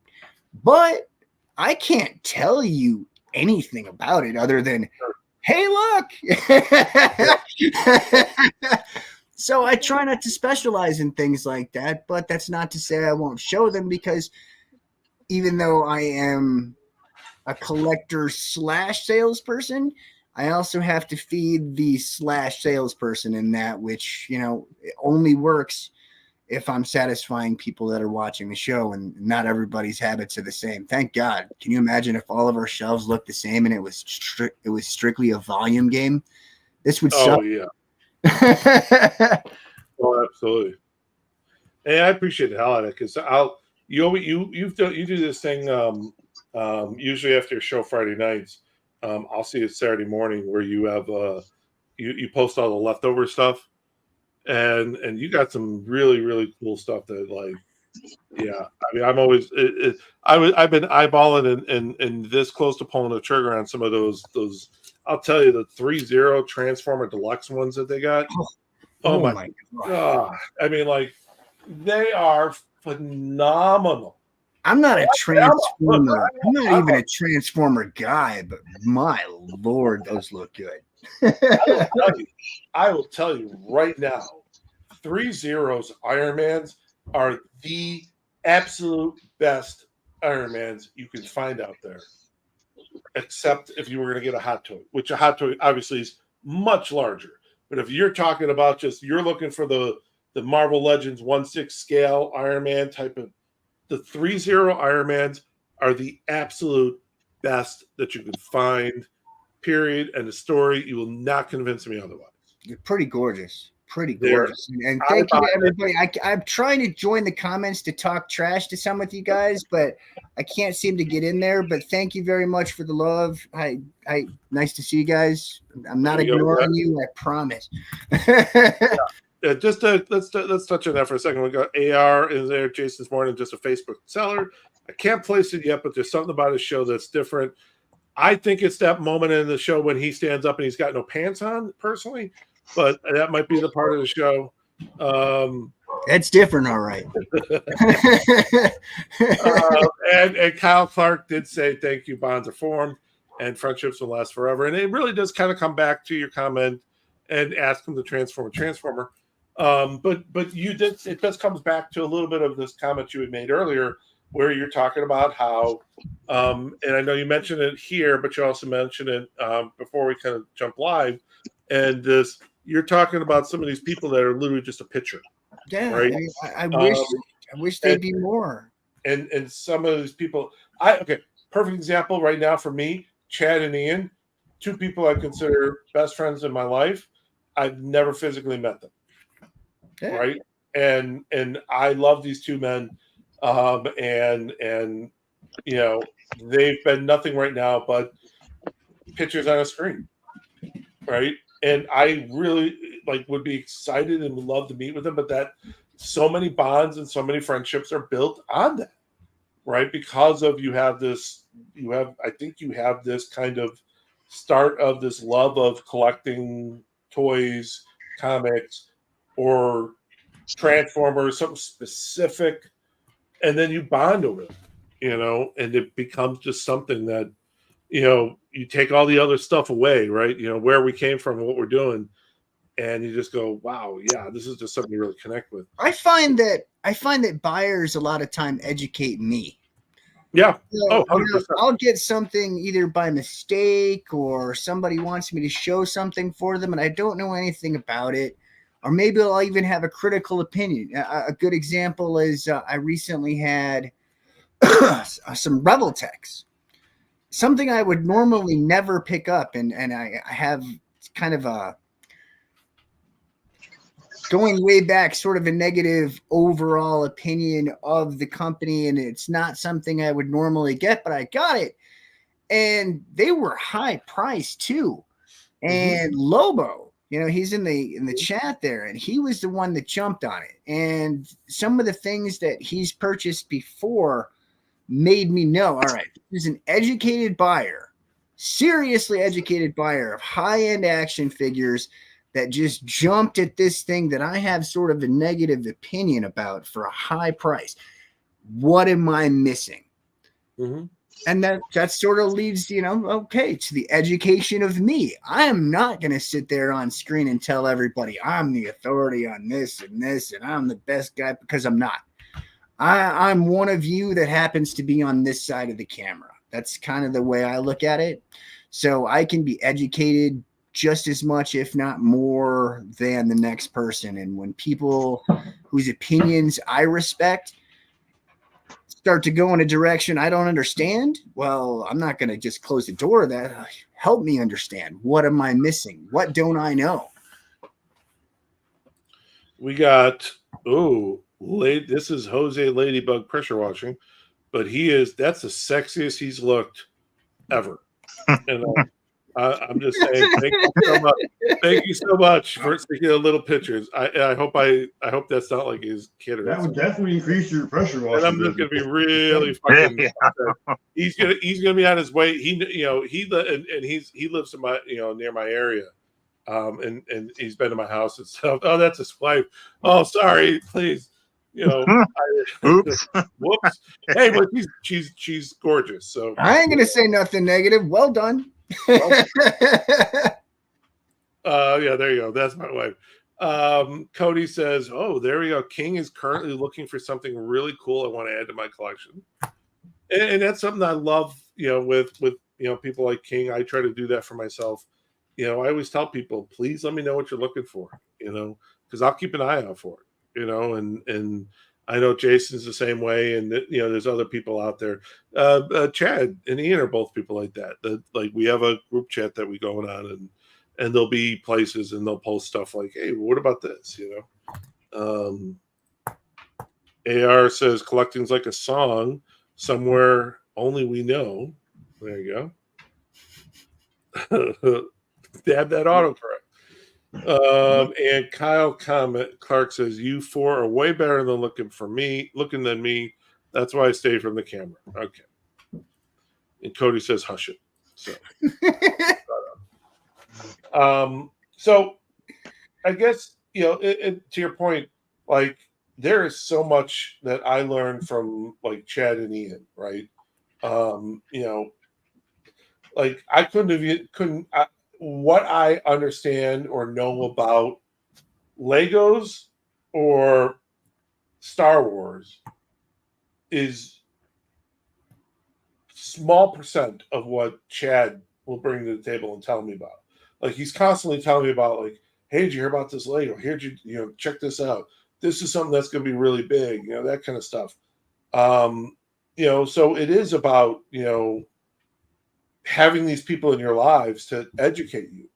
but I can't tell you anything about it other than, hey, look. So I try not to specialize in things like that, but that's not to say I won't show them, because even though I am a collector / salesperson, I also have to feed the / salesperson in that, which, it only works if I'm satisfying people that are watching the show, and not everybody's habits are the same. Thank God. Can you imagine if all of our shelves looked the same and it was strictly a volume game? This would suck. Oh yeah. Oh, absolutely. And I appreciate the hell out of it, because you do this thing usually after your show Friday nights. I'll see it Saturday morning where you have you post all the leftover stuff, and you got some really, really cool stuff that, like, yeah. I mean, I'm always I've been eyeballing and this close to pulling the trigger on some of those. I'll tell you, the 3.0 Transformer Deluxe ones that they got. Oh my God. I mean, like, they are phenomenal. I'm not a Transformer. I'm not even a Transformer guy, but my Lord, those look good. I will tell you right now, 3.0's Iron Mans are the absolute best Iron Mans you can find out there. Except if you were going to get a hot toy, which a hot toy obviously is much larger. But if you're talking about just, you're looking for the Marvel Legends 1/6 scale Iron Man type of, the 3.0 Iron Mans are the absolute best that you can find, period. And the story, you will not convince me otherwise. You're pretty gorgeous. Pretty gorgeous. And thank you to everybody. I'm trying to join the comments to talk trash to some with you guys, but I can't seem to get in there. But thank you very much for the love. Nice to see you guys. I'm not ignoring you, I promise. Yeah, just let's touch on that for a second. We got AR in there. Jason's more than just a Facebook seller. I can't place it yet, but there's something about his show that's different. I think it's that moment in the show when he stands up and he's got no pants on, personally. but that might be the part of the show. That's different, all right. And Kyle Clark did say, thank you, bonds are formed and friendships will last forever. And it really does kind of come back to your comment and ask him to transformer. But you did, it just comes back to a little bit of this comment you had made earlier where you're talking about how, and I know you mentioned it here, but you also mentioned it before we kind of jump live. And this, you're talking about some of these people that are literally just a picture. Yeah, right? I wish they'd be more. And some of these people, perfect example right now for me, Chad and Ian, two people I consider best friends in my life. I've never physically met them, right? And I love these two men, and you know they've been nothing right now but pictures on a screen, right? And I really would be excited and would love to meet with them, but that so many bonds and so many friendships are built on that, right? Because of I think you have this kind of start of this love of collecting toys, comics, or Transformers, something specific, and then you bond over it, and it becomes just something that, you take all the other stuff away, right? Where we came from and what we're doing, and you just go, wow, yeah, this is just something you really connect with. I find that buyers a lot of time educate me. Yeah. So, 100%. I'll get something either by mistake or somebody wants me to show something for them and I don't know anything about it. Or maybe I'll even have a critical opinion. A good example is I recently had some Rebel Techs. Something I would normally never pick up. And I have kind of a going way back, sort of a negative overall opinion of the company. And it's not something I would normally get, but I got it. And they were high priced too. And Lobo, he's in the chat there, and he was the one that jumped on it. And some of the things that he's purchased before made me know, all right, he's an educated buyer, seriously educated buyer of high-end action figures that just jumped at this thing that I have sort of a negative opinion about for a high price. What am I missing? And that sort of leads, to the education of me. I am not going to sit there on screen and tell everybody I'm the authority on this, and I'm the best guy, because I'm not. I'm one of you that happens to be on this side of the camera. That's kind of the way I look at it. So I can be educated just as much, if not more, than the next person. And when people whose opinions I respect start to go in a direction I don't understand, well, I'm not going to just close the door to that. Help me understand. What am I missing? What don't I know? We got, this is Jose Ladybug pressure washing, but that's the sexiest he's looked ever. And I'm just saying, thank you so much. Thank you so much for taking the little pictures. I hope that's not like his kid or that something. would definitely increase your pressure washing. And I'm just gonna be really fucking. He's gonna be on his way. He lives in my near my area, and he's been to my house and stuff. Oh, that's his wife. Oh, sorry, please. Oops. Whoops. Hey, but she's gorgeous. So I ain't gonna say nothing negative. Well done. Yeah, there you go. That's my wife. Cody says, "Oh, there we go. King is currently looking for something really cool I want to add to my collection," and that's something I love. With people like King, I try to do that for myself. I always tell people, please let me know what you're looking for. Because I'll keep an eye out for it. And I know Jason's the same way, and there's other people out there. Chad and Ian are both people like that. We have a group chat that we go on, and there'll be places, and they'll post stuff like, "Hey, what about this?" AR says collecting's like a song somewhere only we know. There you go. Dab that autocorrect. And Kyle Clark says, "You four are way better than looking than me. That's why I stayed from the camera." Okay. And Cody says, "Hush it." So, so I guess, to your point, like there is so much that I learned from like Chad and Ian, right? You know, like I what I understand or know about Legos or Star Wars is small percent of what Chad will bring to the table and tell me about. Like he's constantly telling me about like, hey, did you hear about this Lego? Here, check this out. This is something that's going to be really big, that kind of stuff. So it is about, having these people in your lives to educate you,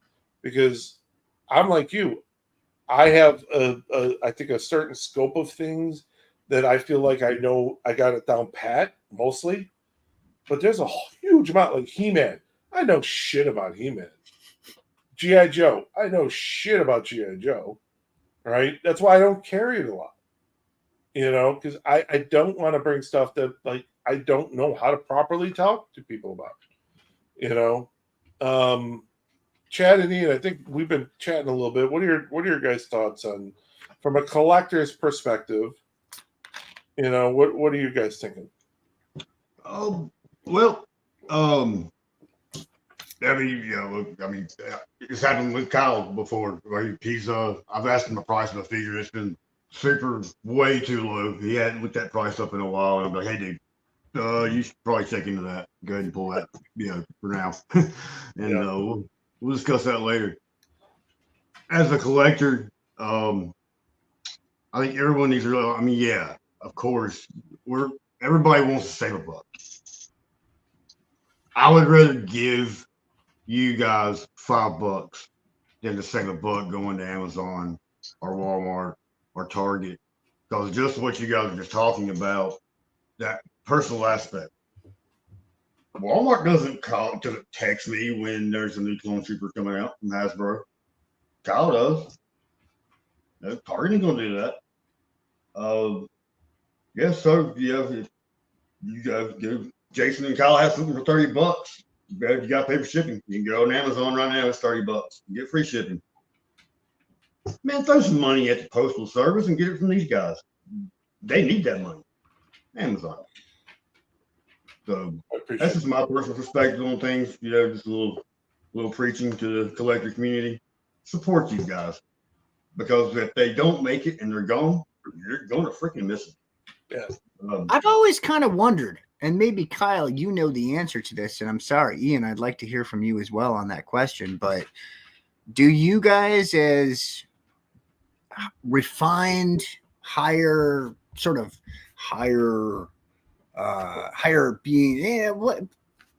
because I'm like you. I have I think a certain scope of things that I feel like I know I got it down pat mostly, but there's a huge amount like He-Man. I know shit about He-Man. G.I. Joe. I know shit about G.I. Joe. Right? That's why I don't carry it a lot. Because I don't want to bring stuff that like I don't know how to properly talk to people about. Chad and Ian, I think we've been chatting a little bit. What are your guys' thoughts on, from a collector's perspective? What are you guys thinking? Well, it's happened with Kyle before. I've asked him the price of a figure. It's been super way too low. He hadn't looked that price up in a while. And I'm like, hey, dude, you should probably check into that. Go ahead and pull that, for now. And we'll discuss that later. As a collector, I think everyone needs to realize, of course, everybody wants to save a buck. I would rather give you guys $5 than to save a buck going to Amazon or Walmart or Target. Because just what you guys are just talking about, that personal aspect. Walmart doesn't text me when there's a new clone trooper coming out from Hasbro. Kyle does. No, Target ain't gonna do that. If you guys give Jason and Kyle have something for $30, you got to pay for shipping. You can go on Amazon right now. It's $30. You get free shipping. Man, throw some money at the postal service and get it from these guys. They need that money. Amazon. So that's just my personal perspective on things. Just a little preaching to the collector community. Support these guys, because if they don't make it and they're gone, you're going to freaking miss them. Yeah. I've always kind of wondered, and maybe Kyle, you know the answer to this, and I'm sorry, Ian, I'd like to hear from you as well on that question, but do you guys, as refined, higher being,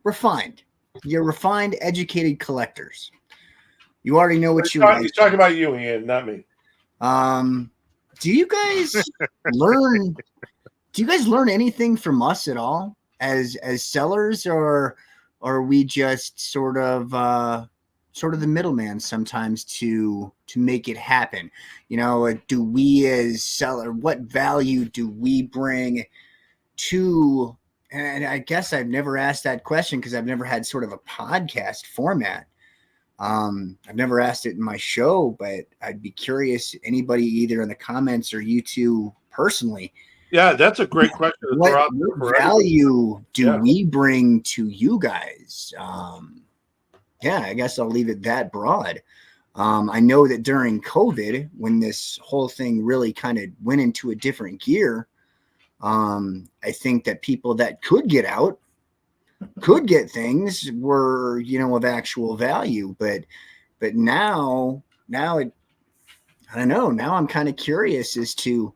refined, you're refined, educated collectors. You already know what you like. He's talking about you, Ian, not me. Do you guys learn? Do you guys learn anything from us at all as sellers, or are we just sort of the middleman sometimes to make it happen? Do we as seller, what value do we bring to? And I guess I've never asked that question because I've never had sort of a podcast format. I've never asked it in my show, but I'd be curious, anybody either in the comments or you two personally. Yeah, that's a great question. What value do we bring to you guys? I guess I'll leave it that broad. I know that during COVID, when this whole thing really kind of went into a different gear, I think that people that could get out, could get things, were, of actual value, but now I don't know. Now I'm kind of curious as to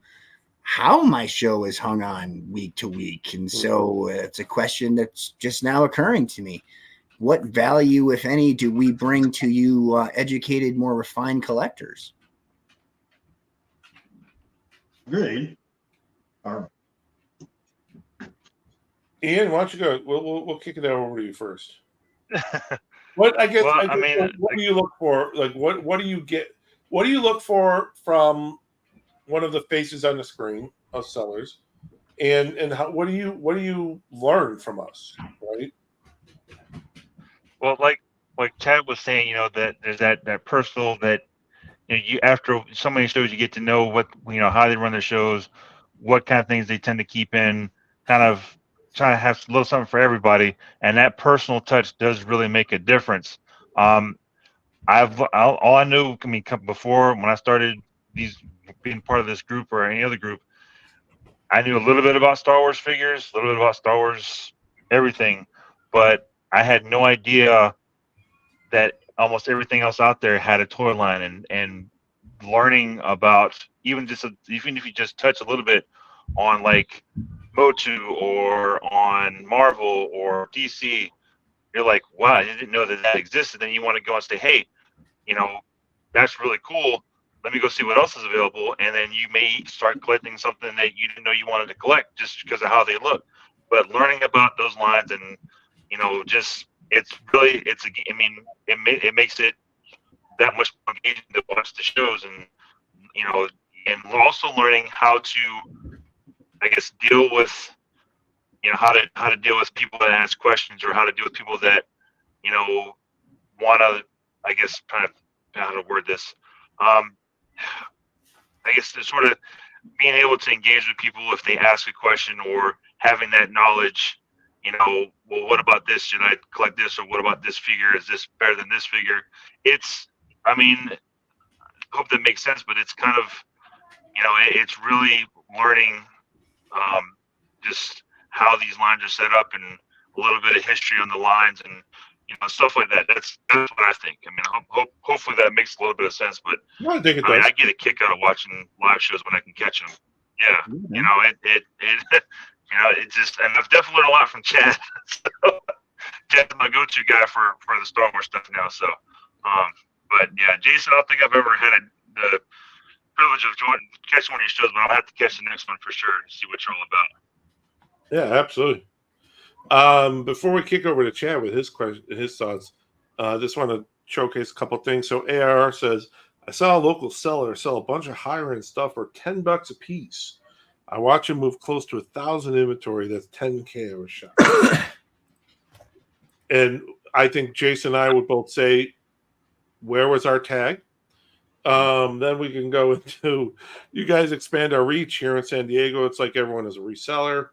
how my show is hung on week to week. And so it's a question that's just now occurring to me. What value, if any, do we bring to you educated, more refined collectors? Good. Ian, why don't you go? We'll kick it over to you first. What I guess, what do you look for? Like, what do you get? What do you look for from one of the faces on the screen of sellers, and how, what do you learn from us, right? Well, like Chad was saying, that there's that personal, that you after so many shows, you get to know what how they run their shows, what kind of things they tend to keep in, kind of trying to have a little something for everybody, and that personal touch does really make a difference. All I knew, I mean, before when I started these being part of this group or any other group, I knew a little bit about Star Wars figures, a little bit about Star Wars everything, but I had no idea that almost everything else out there had a toy line, and learning about even if you just touch a little bit on like Motu or on Marvel or DC, you're like, wow, I didn't know that existed. Then you want to go and say, hey, you know, that's really cool. Let me go see what else is available, and then you may start collecting something that you didn't know you wanted to collect just because of how they look. But learning about those lines and just I mean, it makes it that much more engaging to watch the shows, and and also learning how to, I guess, deal with how to deal with people that ask questions, or how to deal with people that want to, I guess, kind of how to word this. I guess to sort of being able to engage with people if they ask a question, or having that knowledge. Well, what about this? Should I collect this? Or what about this figure? Is this better than this figure? I mean, I hope that makes sense, but it's kind of, it's really learning just how these lines are set up, and a little bit of history on the lines, and stuff like that. That's what I think. I mean, hopefully that makes a little bit of sense. But No, I think it I mean, does. I get a kick out of watching live shows when I can catch them. Yeah, it it just, and I've definitely learned a lot from Chad. So, Chad's my go-to guy for the Star Wars stuff now. So, but yeah, Jason, I don't think I've ever had the privilege of catching one of your shows, but I'll have to catch the next one for sure to see what you're all about. Yeah, absolutely. Before we kick over to Chad with his thoughts, just want to showcase a couple things. So ARR says, I saw a local seller sell a bunch of higher end stuff for $10 a piece. I watch him move close to 1,000 inventory. That's 10K. I was shocked. And I think Jason and I would both say, where was our tag? Then we can go into, you guys expand our reach here in San Diego. It's like everyone is a reseller,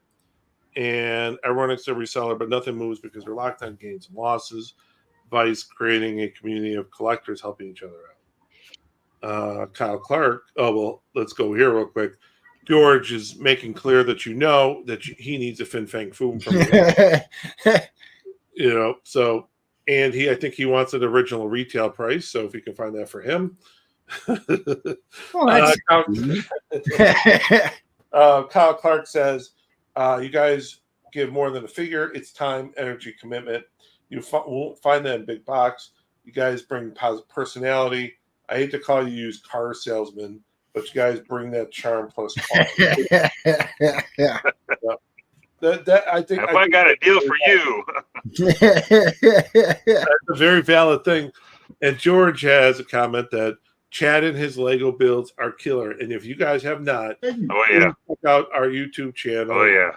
and everyone is a reseller, but nothing moves because we're locked on gains and losses. Vice creating a community of collectors helping each other out. Kyle Clark. Oh, well, let's go here real quick. George is making clear that that he needs a Fin Fang Foom from you. So, and I think he wants an original retail price. So if you can find that for him. Kyle Clark says, you guys give more than a figure. It's time, energy, commitment. You won't find that in big box. You guys bring personality. I hate to call you used car salesman, but you guys bring that charm plus quality. I think I got a deal for you. That's a very valid thing. And George has a comment that Chad and his Lego builds are killer. And if you guys have not, check out our YouTube channel. Oh yeah.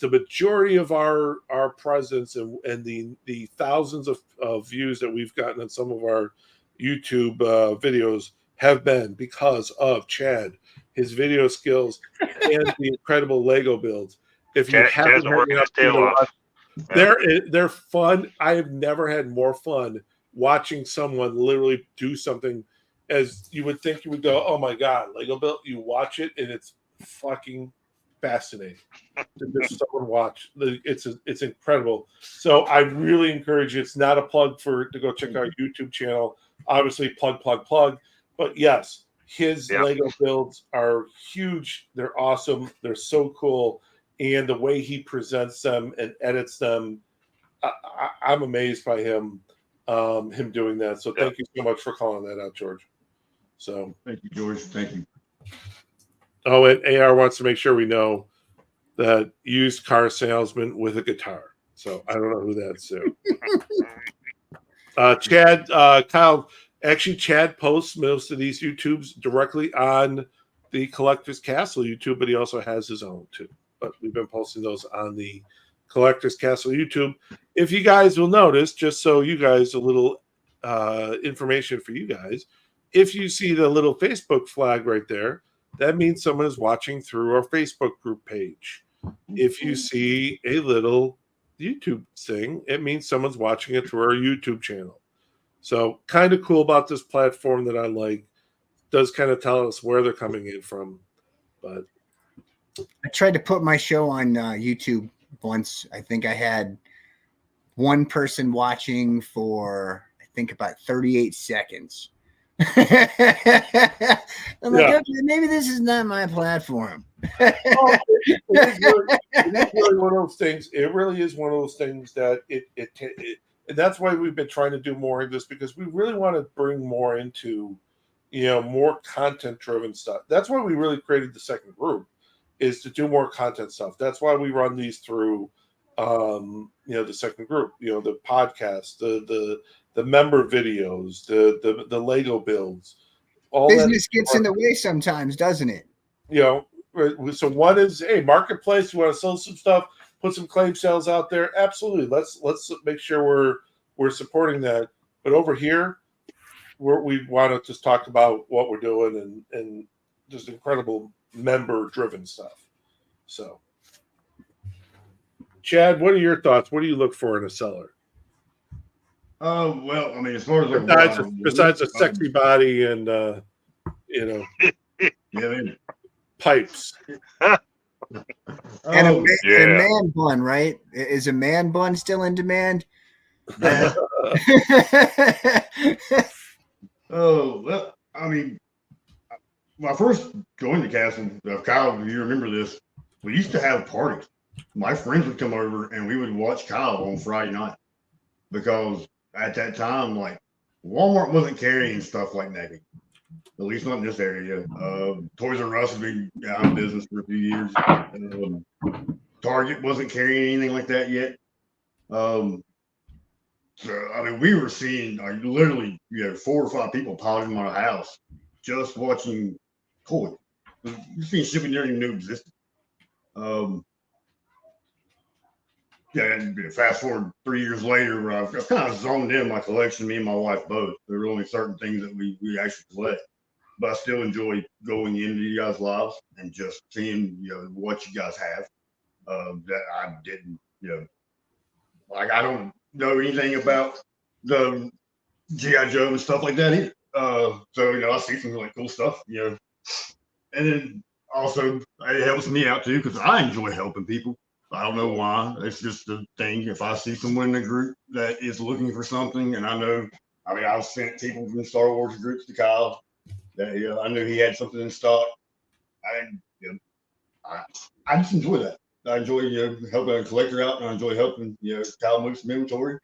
The majority of our presence and the thousands of views that we've gotten on some of our YouTube videos have been because of Chad, his video skills, and the incredible Lego builds. If you haven't working his tail off, they're fun. I have never had more fun watching someone literally do something as you would think you would go, oh my God, Lego build. You watch it and it's fucking fascinating to just someone watch. It's incredible. So I really encourage you. It's not a plug to go check out our YouTube channel. Obviously, plug. But yes, his Lego builds are huge. They're awesome. They're so cool. And the way he presents them and edits them, I'm amazed by him doing that. So thank you so much for calling that out, George. So thank you, George. Thank you. Oh, and AR wants to make sure we know that used car salesman with a guitar. So I don't know who that's. Chad, Kyle, actually, Chad posts most of these YouTubes directly on the Collectors Castle YouTube, but he also has his own too. But we've been posting those on the Collectors Castle YouTube. If you guys will notice, just so you guys, a little information for you guys, if you see the little Facebook flag right there, that means someone is watching through our Facebook group page. If you see a little YouTube thing, it means someone's watching it through our YouTube channel. So kind of cool about this platform that I like. Does kind of tell us where they're coming in from. But I tried to put my show on YouTube once. I think I had one person watching for, I think, about 38 seconds. I'm like, okay, maybe this is not my platform. it is really one of those things. It really is one of those things that it and that's why we've been trying to do more of this, because we really want to bring more into, more content driven stuff. That's why we really created the second group, is to do more content stuff. That's why we run these through, the second group, the podcast, the member videos, the Lego builds. All business gets in the way sometimes, doesn't it? So one is, hey, marketplace. You want to sell some stuff, put some claim sales out there. Absolutely. Let's make sure we're supporting that. But over here, we want to just talk about what we're doing and just incredible member driven stuff. So, Chad, what are your thoughts? What do you look for in a seller? Well, I mean, as far as besides a sexy body and pipes and a man bun, right? Is a man bun still in demand? Oh, well, I mean, when I first joined the castle, Kyle, you remember this, we used to have parties. My friends would come over and we would watch Kyle on Friday night, because at that time, like, Walmart wasn't carrying stuff like that, at least not in this area. Toys R Us had been out of business for a few years. Target wasn't carrying anything like that yet. So, I mean, we were seeing literally, 4 or 5 people piling in my house just watching toys. We're seeing shit we never even knew existed. And fast forward 3 years later, I've kind of zoned in my collection, me and my wife both. There are only certain things that we actually collect. But I still enjoy going into you guys' lives and just seeing, what you guys have that I didn't, like, I don't know anything about the G.I. Joe and stuff like that either. So, I see some really cool stuff, and then also it helps me out too, because I enjoy helping people. I don't know why. It's just a thing. If I see someone in the group that is looking for something, and I've sent people from Star Wars groups to Kyle that I knew he had something in stock. I just enjoy that. I enjoy helping a collector out, and I enjoy helping Kyle move some inventory.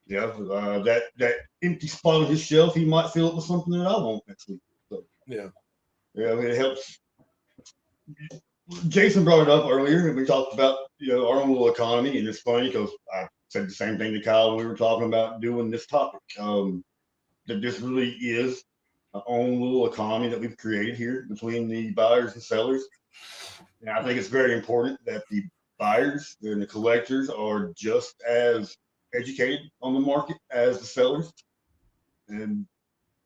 That empty spot on his shelf, he might fill it with something that I want next week. So it helps. Jason brought it up earlier, and we talked about our own little economy, and it's funny because I said the same thing to Kyle when we were talking about doing this topic. That this really is our own little economy that we've created here between the buyers and sellers. And I think it's very important that the buyers and the collectors are just as educated on the market as the sellers, and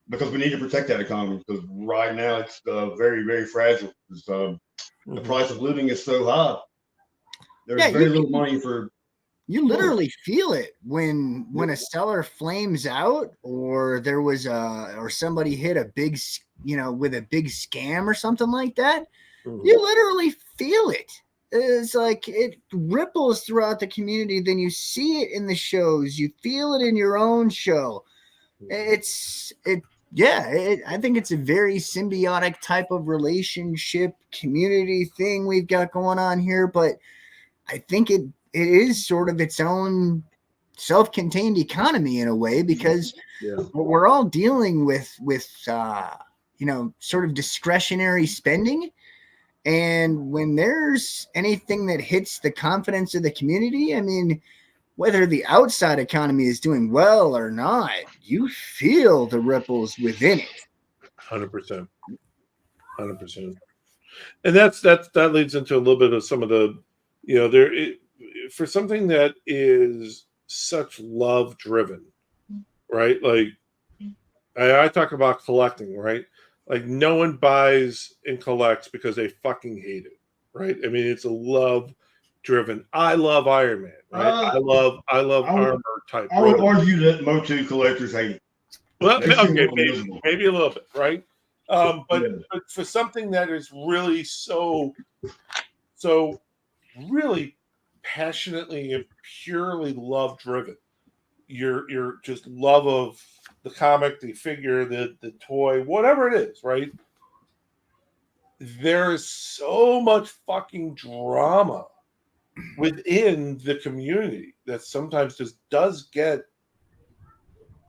because we need to protect that economy, because right now it's very, very fragile. The price of living is so high. There's very little money for. You literally feel it when a seller flames out, or there was or somebody hit a big, with a big scam or something like that. You literally feel it. It's like it ripples throughout the community. Then you see it in the shows. You feel it in your own show. I think it's a very symbiotic type of relationship community thing we've got going on here. But I think it is sort of its own self-contained economy in a way, because we're all dealing with sort of discretionary spending. And when there's anything that hits the confidence of the community, I mean, whether the outside economy is doing well or not, you feel the ripples within it. 100%. And that leads into a little bit of some of the, for something that is such love driven, right? Like I talk about collecting, right? Like no one buys and collects because they fucking hate it, right? I mean, it's a love driven. I love Iron Man, right? I love I would, armor type. I would robots. argue that Motu collectors hate it. Well, They seem a okay, little miserable. maybe a little bit, right? But Yeah. but for something that is really so really passionately and purely love driven, your just love of the comic, the figure, the toy, whatever it is, right? There is so much fucking drama within the community that sometimes just does get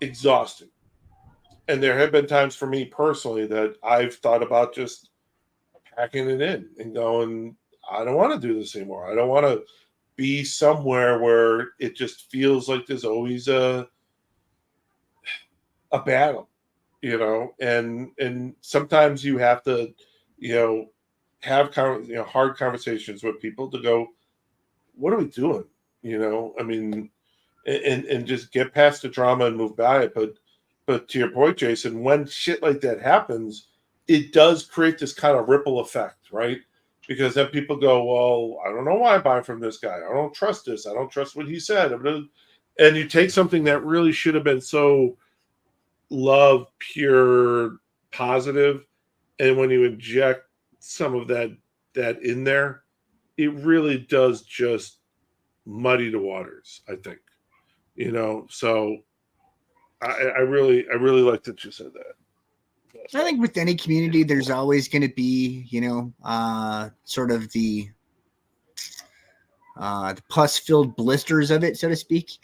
exhausting. And there have been times for me personally that I've thought about just packing it in and going, I don't want to do this anymore. I don't want to be somewhere where it just feels like there's always a battle, and sometimes you have to, have hard conversations with people to go, what are we doing? I mean, and just get past the drama and move by it. But to your point, Jason, when shit like that happens, it does create this kind of ripple effect, right? Because then people go, well, I don't know why I buy from this guy. I don't trust this. I don't trust what he said. And you take something that really should have been so love, pure, positive, and when you inject some of that in there, it really does just muddy the waters, I think. So I really like that you said that. I think with any community, there's always going to be, sort of the pus-filled blisters of it, so to speak.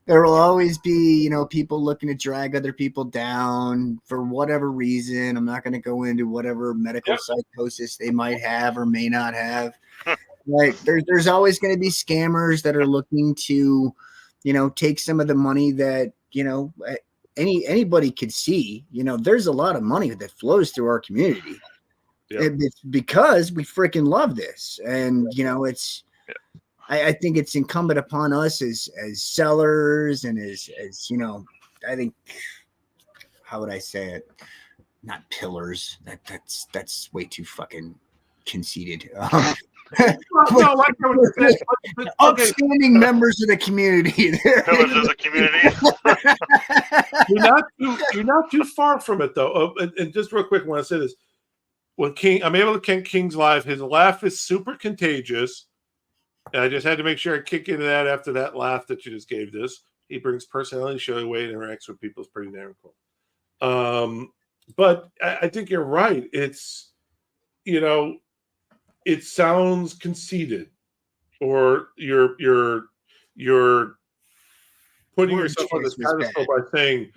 There will always be, people looking to drag other people down for whatever reason. I'm not going to go into whatever medical psychosis they might have or may not have. Right? There's always going to be scammers that are looking to, take some of the money that, anybody could see. There's a lot of money that flows through our community. It's because we freaking love this, and it's. I think it's incumbent upon us as sellers and as I think, how would I say it? Not pillars. That's way too fucking conceited. Upstanding members of the community. Pillars of the community. You're not too far from it though. And just real quick, I want to say this: when I'm able to catch King's live, his laugh is super contagious. And I just had to make sure I kick into that after that laugh that you just gave this. He brings personality, show the way it interacts with people is pretty damn cool. But I think you're right. It's, it sounds conceited, or you're putting yourself on this pedestal by saying,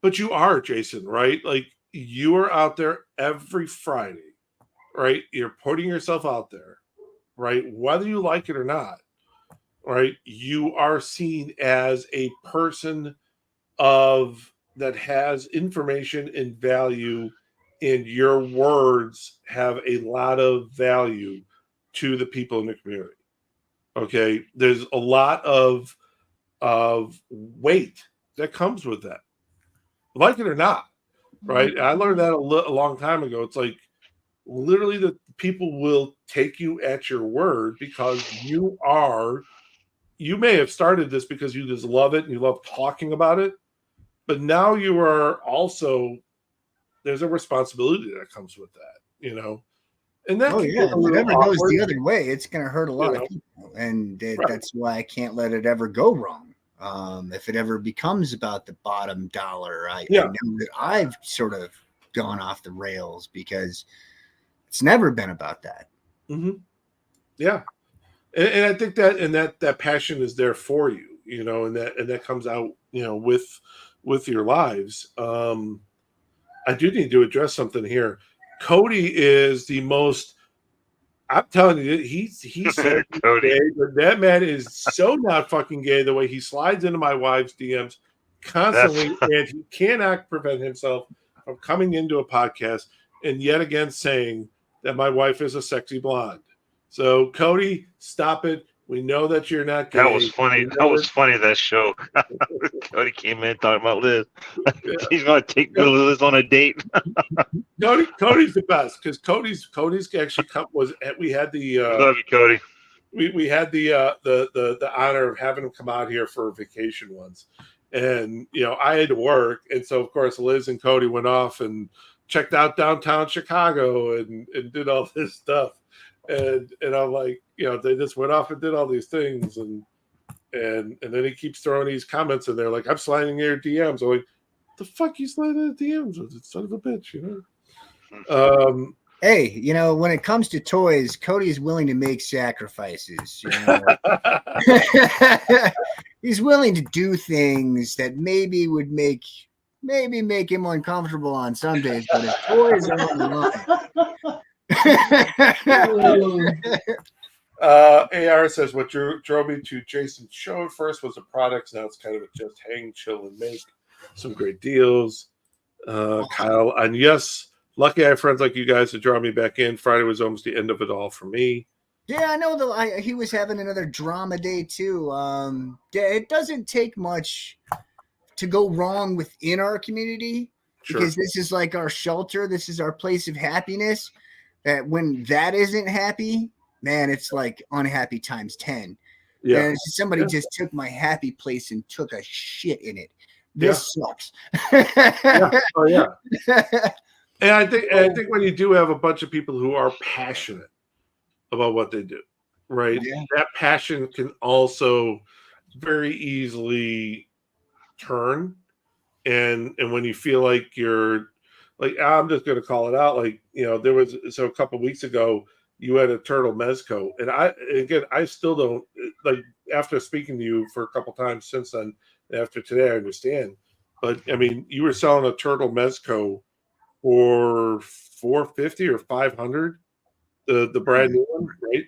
but you are, Jason, right? Like you are out there every Friday, right? You're putting yourself out there. Right, whether you like it or not, right, you are seen as a person that has information and value, and your words have a lot of value to the people in the community. Okay, there's a lot of weight that comes with that, like it or not, right? I learned that a long time ago. It's like literally the people will take you at your word because you may have started this because you just love it and you love talking about it, but now you are also, there's a responsibility that comes with that, and that if it ever goes the other way, it's going to hurt a lot of people, and that's why I can't let it ever go wrong. If it ever becomes about the bottom dollar, I know that I've sort of gone off the rails because it's never been about that. Mm-hmm. Yeah. And I think that passion is there for you, and that comes out, with your lives. I do need to address something here. Cody is the most, I'm telling you, he's so gay, but that man is so not fucking gay the way he slides into my wife's DMs constantly, and he cannot prevent himself from coming into a podcast and yet again saying that my wife is a sexy blonde. So Cody, stop it. We know that you're not gay. That was funny. That was funny. That show. Cody came in talking about Liz. Yeah. He's gonna take Liz on a date. Cody's the best because Cody's actually we had the Love you, Cody. we had the honor of having him come out here for a vacation once, and I had to work, and so of course Liz and Cody went off and checked out downtown Chicago and did all this stuff, and I'm like, they just went off and did all these things, and then he keeps throwing these comments in there like, I'm sliding your DMs. I'm like, the fuck you sliding the DMs with, son of a bitch, Hey, when it comes to toys, Cody's willing to make sacrifices. He's willing to do things that maybe would make him uncomfortable on some days, but his toys are on the line. AR says what drove me to Jason's show at first was the products. Now it's kind of just hang, chill, and make some great deals. Kyle, and yes, lucky I have friends like you guys to draw me back in. Friday was almost the end of it all for me. Yeah, I know he was having another drama day too. It doesn't take much to go wrong within our community because this is like our shelter. This is our place of happiness. That when that isn't happy, man, it's like unhappy times 10. Yeah. And somebody just took my happy place and took a shit in it. This sucks. Oh yeah. And I think when you do have a bunch of people who are passionate about what they do, right? Yeah. That passion can also very easily turn, and when you feel like you're like, I'm just going to call it out, like there was a couple of weeks ago you had a turtle mezco, and I still don't like, after speaking to you for a couple times since then, after today I understand, but I mean you were selling a turtle mezco for $450 or $500, the brand new one, right?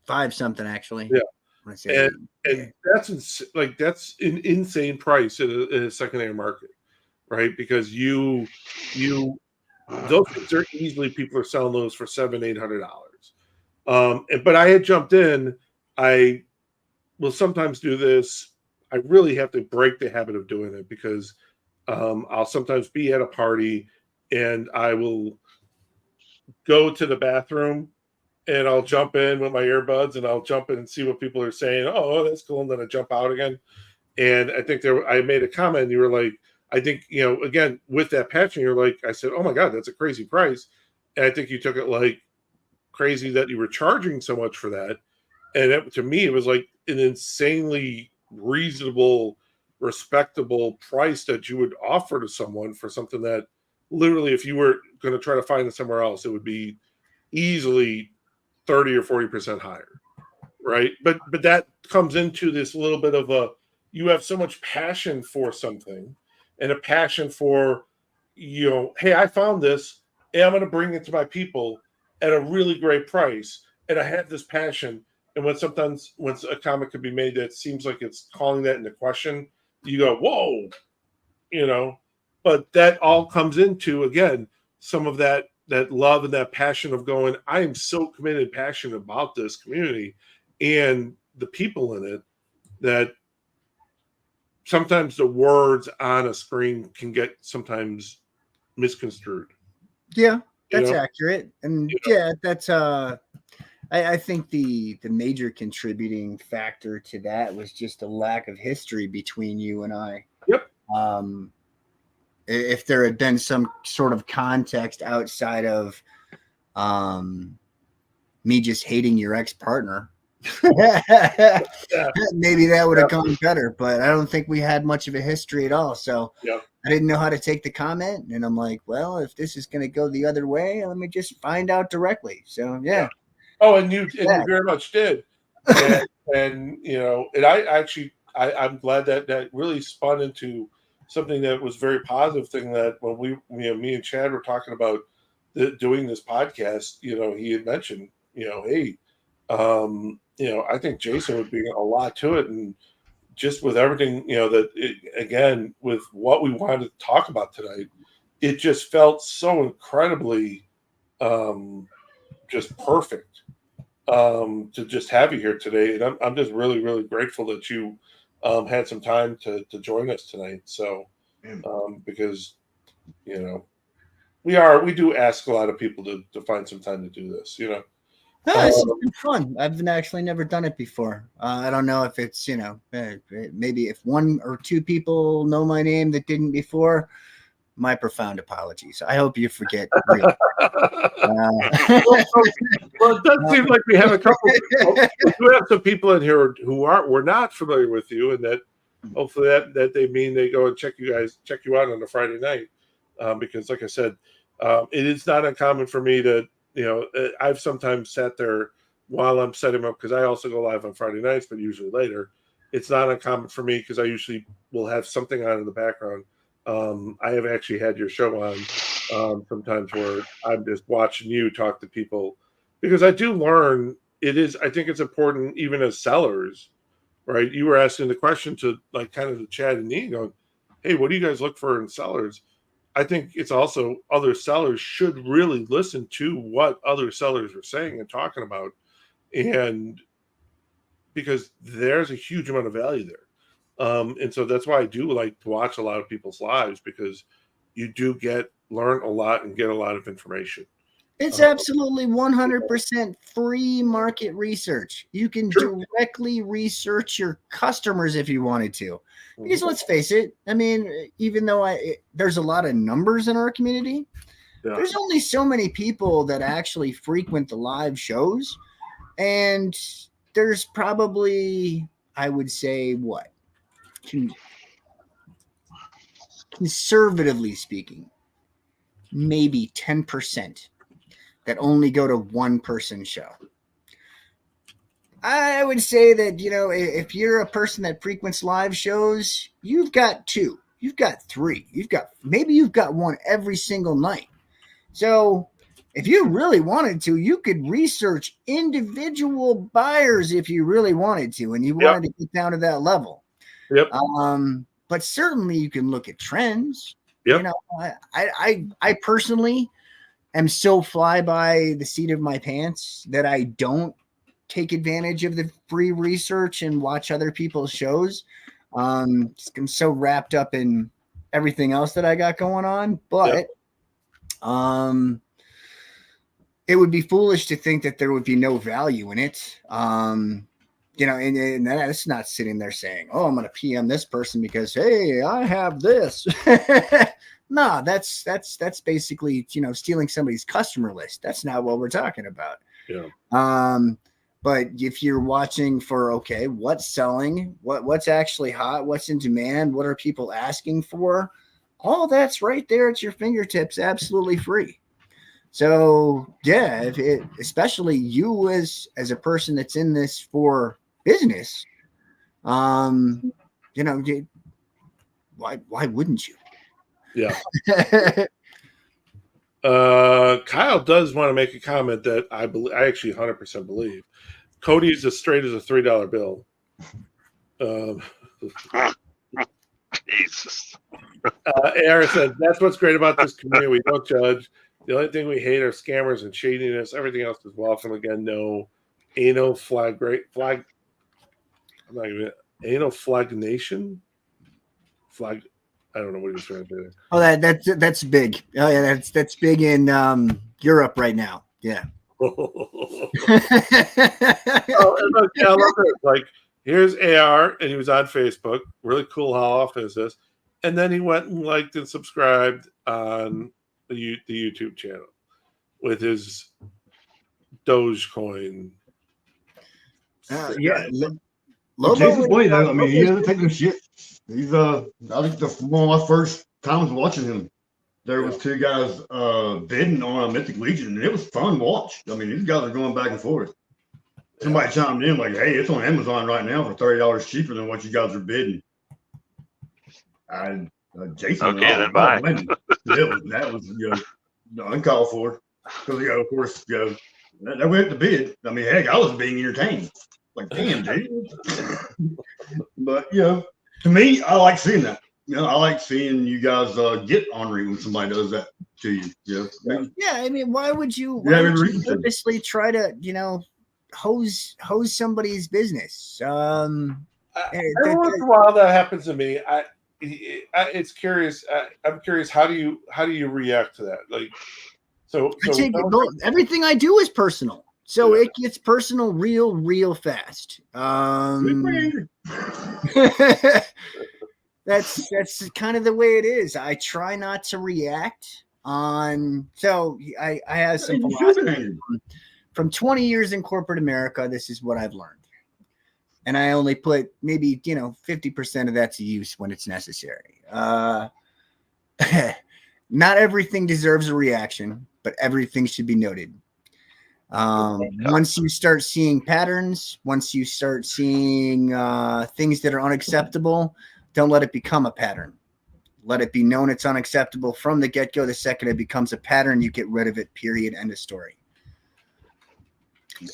5 something actually. Yeah, and that's an insane price in a secondary market, right? Because those things are easily, people are selling those for $700-800. But I had jumped in. I will sometimes do this. I really have to break the habit of doing it because I'll sometimes be at a party and I will go to the bathroom and I'll jump in with my earbuds and I'll jump in and see what people are saying. Oh, that's cool. And then I jump out again. And I think I made a comment and you were like, I think, again, with that passion, you're like, I said, oh my God, that's a crazy price. And I think you took it like crazy that you were charging so much for that. And to me, it was like an insanely reasonable, respectable price that you would offer to someone for something that literally, if you were going to try to find it somewhere else, it would be easily 30 or 40% higher, right? But that comes into this little bit of you have so much passion for something and a passion for, hey, I found this and I'm going to bring it to my people at a really great price. And I have this passion. And when a comment could be made that seems like it's calling that into question, you go, whoa, but that all comes into, again, some of that love and that passion of going, I am so committed and passionate about this community and the people in it that sometimes the words on a screen can get sometimes misconstrued. Yeah, that's accurate. And that's I think the major contributing factor to that was just a lack of history between you and I. Yep. If there had been some sort of context outside of me just hating your ex-partner, maybe that would have gone better, but I don't think we had much of a history at all. So I didn't know how to take the comment, and I'm like, well, if this is going to go the other way, let me just find out directly. So Oh, and you very much did, and I'm glad that really spun into something that was very positive thing, that when me and Chad were talking about doing this podcast, he had mentioned, hey, I think Jason would be a lot to it. And just with everything, again, with what we wanted to talk about tonight, it just felt so incredibly just perfect. to just have you here today, and I'm just really really grateful that you had some time to join us tonight. So because you know we do ask a lot of people to find some time to do this. You know. No, this has been fun. I've actually never done it before. I don't know if it's, maybe if one or two people know my name that didn't before, my profound apologies. I hope you forget. Really. Well, it does seem like we have a couple. We do have some people in here who were not familiar with you, and that hopefully that they mean they go and check you out on a Friday night, because like I said, it is not uncommon for me to. I've sometimes sat there while I'm setting up because I also go live on Friday nights, but usually later. It's not uncommon for me because I usually will have something on in the background. I have actually had your show on sometimes where I'm just watching you talk to people because I do learn. I think it's important even as sellers, right? You were asking the question to like kind of the Chad and Ian going, hey, what do you guys look for in sellers? I think it's also other sellers should really listen to what other sellers are saying and talking about. And because there's a huge amount of value there. And so that's why I do like to watch a lot of people's lives because you do learn a lot and get a lot of information. It's absolutely 100% free market research. You can directly research your customers if you wanted to. Because let's face it, I mean, even though there's a lot of numbers in our community, there's only so many people that actually frequent the live shows. And there's probably, I would say, conservatively speaking, maybe 10% that only go to one person show. I would say that, if you're a person that frequents live shows, you've got 2, you've got 3, you've got one every single night. So if you really wanted to, you could research individual buyers if you really wanted to, and you wanted to get down to that level. Yep. But certainly you can look at trends. Yep. I personally am so fly by the seat of my pants that I don't take advantage of the free research and watch other people's shows. I'm so wrapped up in everything else that I got going on, but it would be foolish to think that there would be no value in it. And that's not sitting there saying, oh, I'm going to PM this person because, hey, I have this. No, that's basically, stealing somebody's customer list. That's not what we're talking about. Yeah. But if you're watching for, okay, what's selling, what's actually hot, what's in demand, what are people asking for, all that's right there at your fingertips, absolutely free. So yeah, especially you as a person that's in this for business, why wouldn't you? Yeah. Kyle does want to make a comment that I actually 100% believe. Cody's as straight as a $3 bill. Jesus. AR said, that's what's great about this community. We don't judge. The only thing we hate are scammers and shadiness. Everything else is welcome. Again, no anal flagnation. I don't know what he's trying to do. Oh, that's big. Oh yeah, that's big in Europe right now. Yeah. I love it. Like, here's AR, and he was on Facebook. Really cool. How often is this? And then he went and liked and subscribed on the YouTube channel with his Dogecoin. Yeah. Jason's way though. I mean, he doesn't take no shit. He's I think that's one of my first times watching him. There was 2 guys bidding on a Mythic Legion, and it was fun to watch. I mean, these guys are going back and forth. Somebody chimed in like, "Hey, it's on Amazon right now for $30 cheaper than what you guys are bidding." Jason, okay, then bye. That was uncalled for because of course that went to bid. I mean, heck, I was being entertained. Like, damn, dude. But to me, I like seeing that. I like seeing you guys get ornery when somebody does that to you. Yeah, I mean, why would you purposely try to, hose somebody's business. Every once in a while that happens to me. It's curious. I'm curious. How do you react to that? Like, everything I do is personal, so it gets personal real fast. That's kind of the way it is. I try not to react on. So I have some philosophy from 20 years in corporate America. This is what I've learned, and I only put maybe 50% of that to use when it's necessary. Not everything deserves a reaction, but everything should be noted. Once you start seeing patterns, once you start seeing things that are unacceptable, don't let it become a pattern. Let it be known it's unacceptable from the get-go. The second it becomes a pattern, you get rid of it, period, end of story.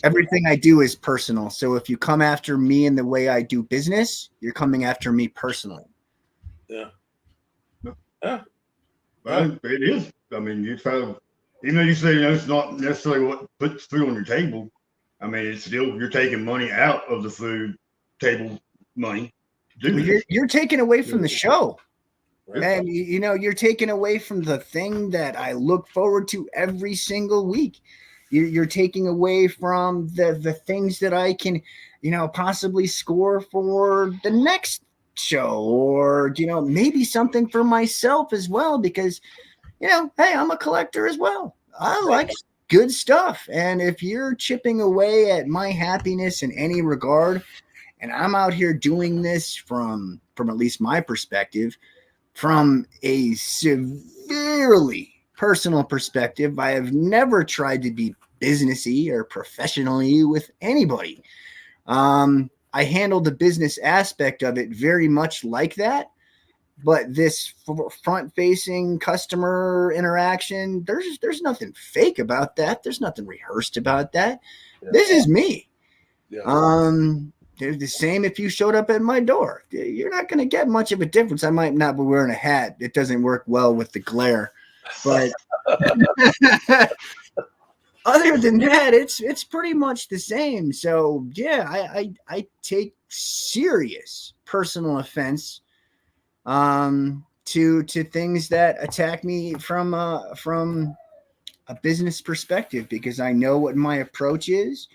Everything I do is personal. So if you come after me in the way I do business, you're coming after me personally. Yeah. Well, it is. I mean, you try to, even though you say it's not necessarily what puts food on your table. I mean, it's still, you're taking money out of the food table money. You're taking away from the show. Right. And you're taking away from the thing that I look forward to every single week. You're taking away from the things that I can, possibly score for the next show, or maybe something for myself as well, because hey, I'm a collector as well. I like good stuff, and if you're chipping away at my happiness in any regard, and I'm out here doing this from at least my perspective, from a severely personal perspective, I have never tried to be businessy or professionally with anybody. I handle the business aspect of it very much like that, but this front-facing customer interaction, there's nothing fake about that. There's nothing rehearsed about that. Yeah. This is me. Yeah. They're the same if you showed up at my door. You're not going to get much of a difference. I might not be wearing a hat. It doesn't work well with the glare, but other than that, it's pretty much the same. So yeah, I take serious personal offense to things that attack me from a business perspective, because I know what my approach is.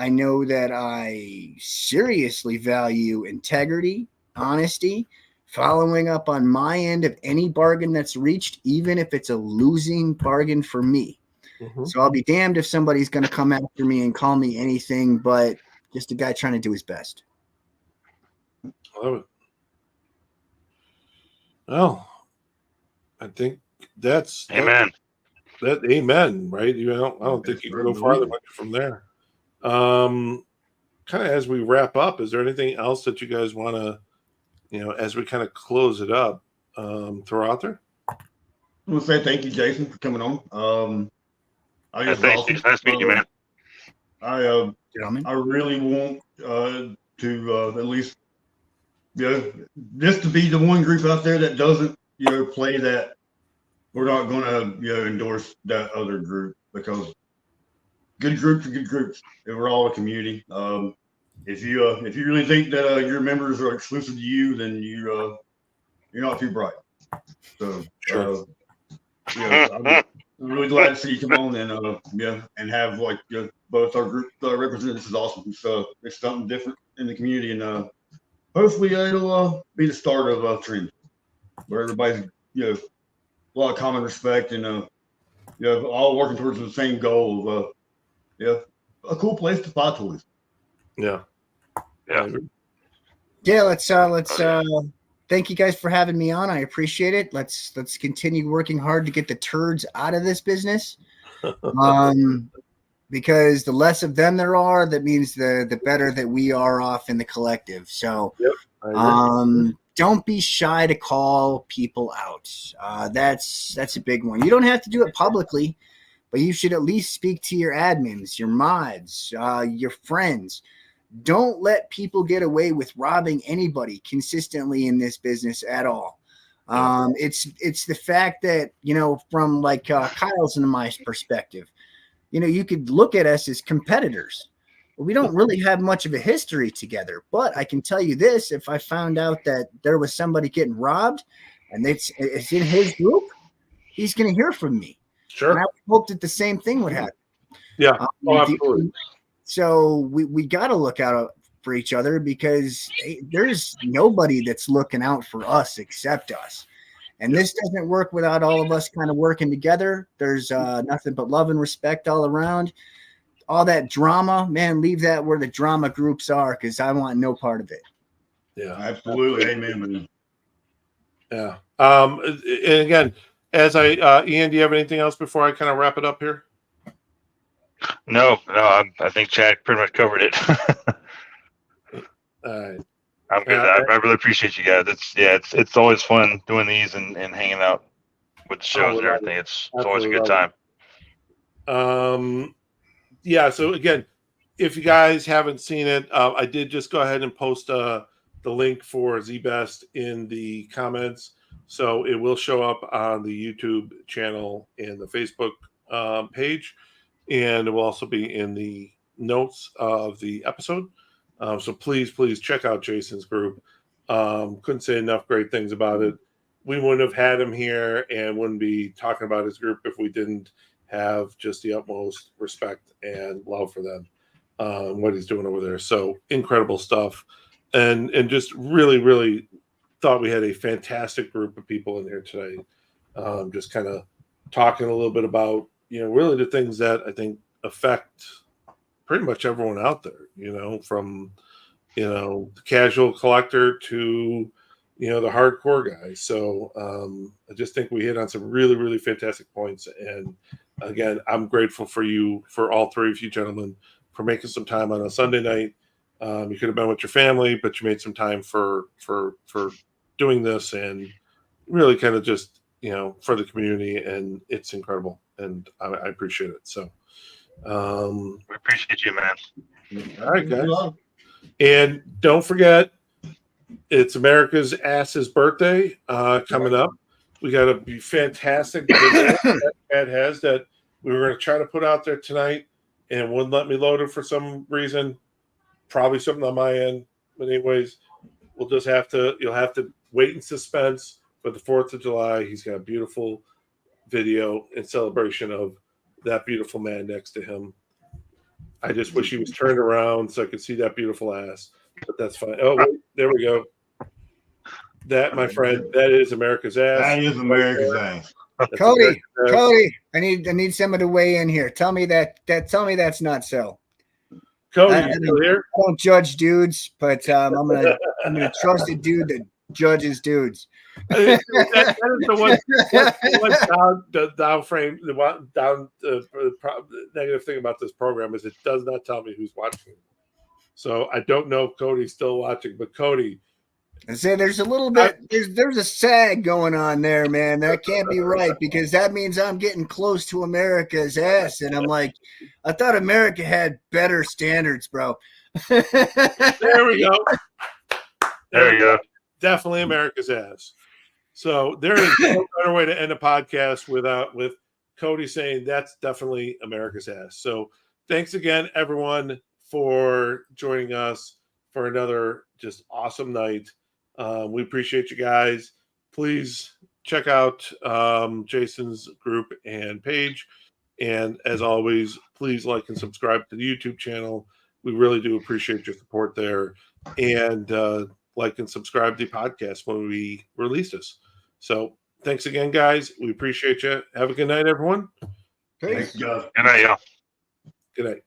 I know that I seriously value integrity, honesty, following up on my end of any bargain that's reached, even if it's a losing bargain for me. Mm-hmm. So I'll be damned if somebody's going to come after me and call me anything but just a guy trying to do his best. I love it. Well, I think that's amen. Amen, right? I don't think you can go farther much from there. Kind of as we wrap up, is there anything else that you guys want to, as we kind of close it up, throw out there? I want to say thank you, Jason, for coming on. Thank you. Nice meeting you, man. I really want to at least, just to be the one group out there that doesn't, play that. We're not going to, endorse that other group, because good groups are good groups, and we're all a community. If you really think that your members are exclusive to you, then you're not too bright. So sure. I'm really glad to see you come on and have both our group representatives. Is awesome. So it's something different in the community, and hopefully it'll be the start of a trend where everybody's a lot of common respect, and all working towards the same goal of a cool place to buy toys. Yeah. Let's thank you guys for having me on. I appreciate it. Let's continue working hard to get the turds out of this business. Because the less of them there are, that means the better that we are off in the collective. So don't be shy to call people out. That's a big one. You don't have to do it publicly, but you should at least speak to your admins, your mods, your friends. Don't let people get away with robbing anybody consistently in this business at all. It's the fact that, from Kyle's and my perspective, you could look at us as competitors, we don't really have much of a history together. But I can tell you this: if I found out that there was somebody getting robbed, and it's in his group, he's going to hear from me. Sure. And I hope that the same thing would happen. Yeah. Absolutely. So we got to look out for each other, because there's nobody that's looking out for us except us. And this doesn't work without all of us kind of working together. There's nothing but love and respect all around. All that drama, man, leave that where the drama groups are, because I want no part of it. Yeah. Absolutely. Amen, man. Yeah. And again, as Ian, do you have anything else before I kind of wrap it up here? No, I think Chad pretty much covered it. All right. I'm good. I really appreciate you guys. It's always fun doing these and hanging out with the shows and everything. It's always a good time. Yeah. So again, if you guys haven't seen it, I did just go ahead and post the link for ZBest in the comments, so it will show up on the YouTube channel and the Facebook page, and it will also be in the notes of the episode. So please check out Jason's group. Couldn't say enough great things about it. We wouldn't have had him here and wouldn't be talking about his group if we didn't have just the utmost respect and love for them, what he's doing over there. So incredible stuff. And just really thought we had a fantastic group of people in here today. Just kind of talking a little bit about, really the things that I think affect pretty much everyone out there, from, the casual collector to, the hardcore guy. So I just think we hit on some really fantastic points. And again, I'm grateful for all three of you gentlemen, for making some time on a Sunday night. You could have been with your family, but you made some time for doing this, and really kind of just, for the community, and it's incredible. And I appreciate it. So we appreciate you, man. All right, guys. And don't forget, it's America's Ass's birthday coming up. We got a fantastic video that Ed has that we were going to try to put out there tonight, and wouldn't let me load it for some reason. Probably something on my end. But anyways, you'll have to wait in suspense for the 4th of July. He's got a beautiful video in celebration of that beautiful man next to him. I just wish he was turned around so I could see that beautiful ass, but that's fine. Oh, wait, there we go. That, my friend, that is America's ass. That is America's ass. Cody, I need someone to weigh in here. Tell me that's not so. Cody, I don't judge dudes, but I'm gonna trust a dude that judges dudes. that is the one negative thing about this program is it does not tell me who's watching. So I don't know if Cody's still watching, but Cody, I say there's a little bit there's a sag going on there, man. That can't be right, because that means I'm getting close to America's ass, and I'm like, I thought America had better standards, bro. There we go. There you go. Definitely America's ass. So there is no better way to end a podcast with Cody saying that's definitely America's ass. So thanks again, everyone, for joining us for another just awesome night. We appreciate you guys. Please check out Jason's group and page. And as always, please like and subscribe to the YouTube channel. We really do appreciate your support there. And like and subscribe to the podcast when we release this. So thanks again, guys. We appreciate you. Have a good night, everyone. Thanks, guys. Good night, y'all. Good night.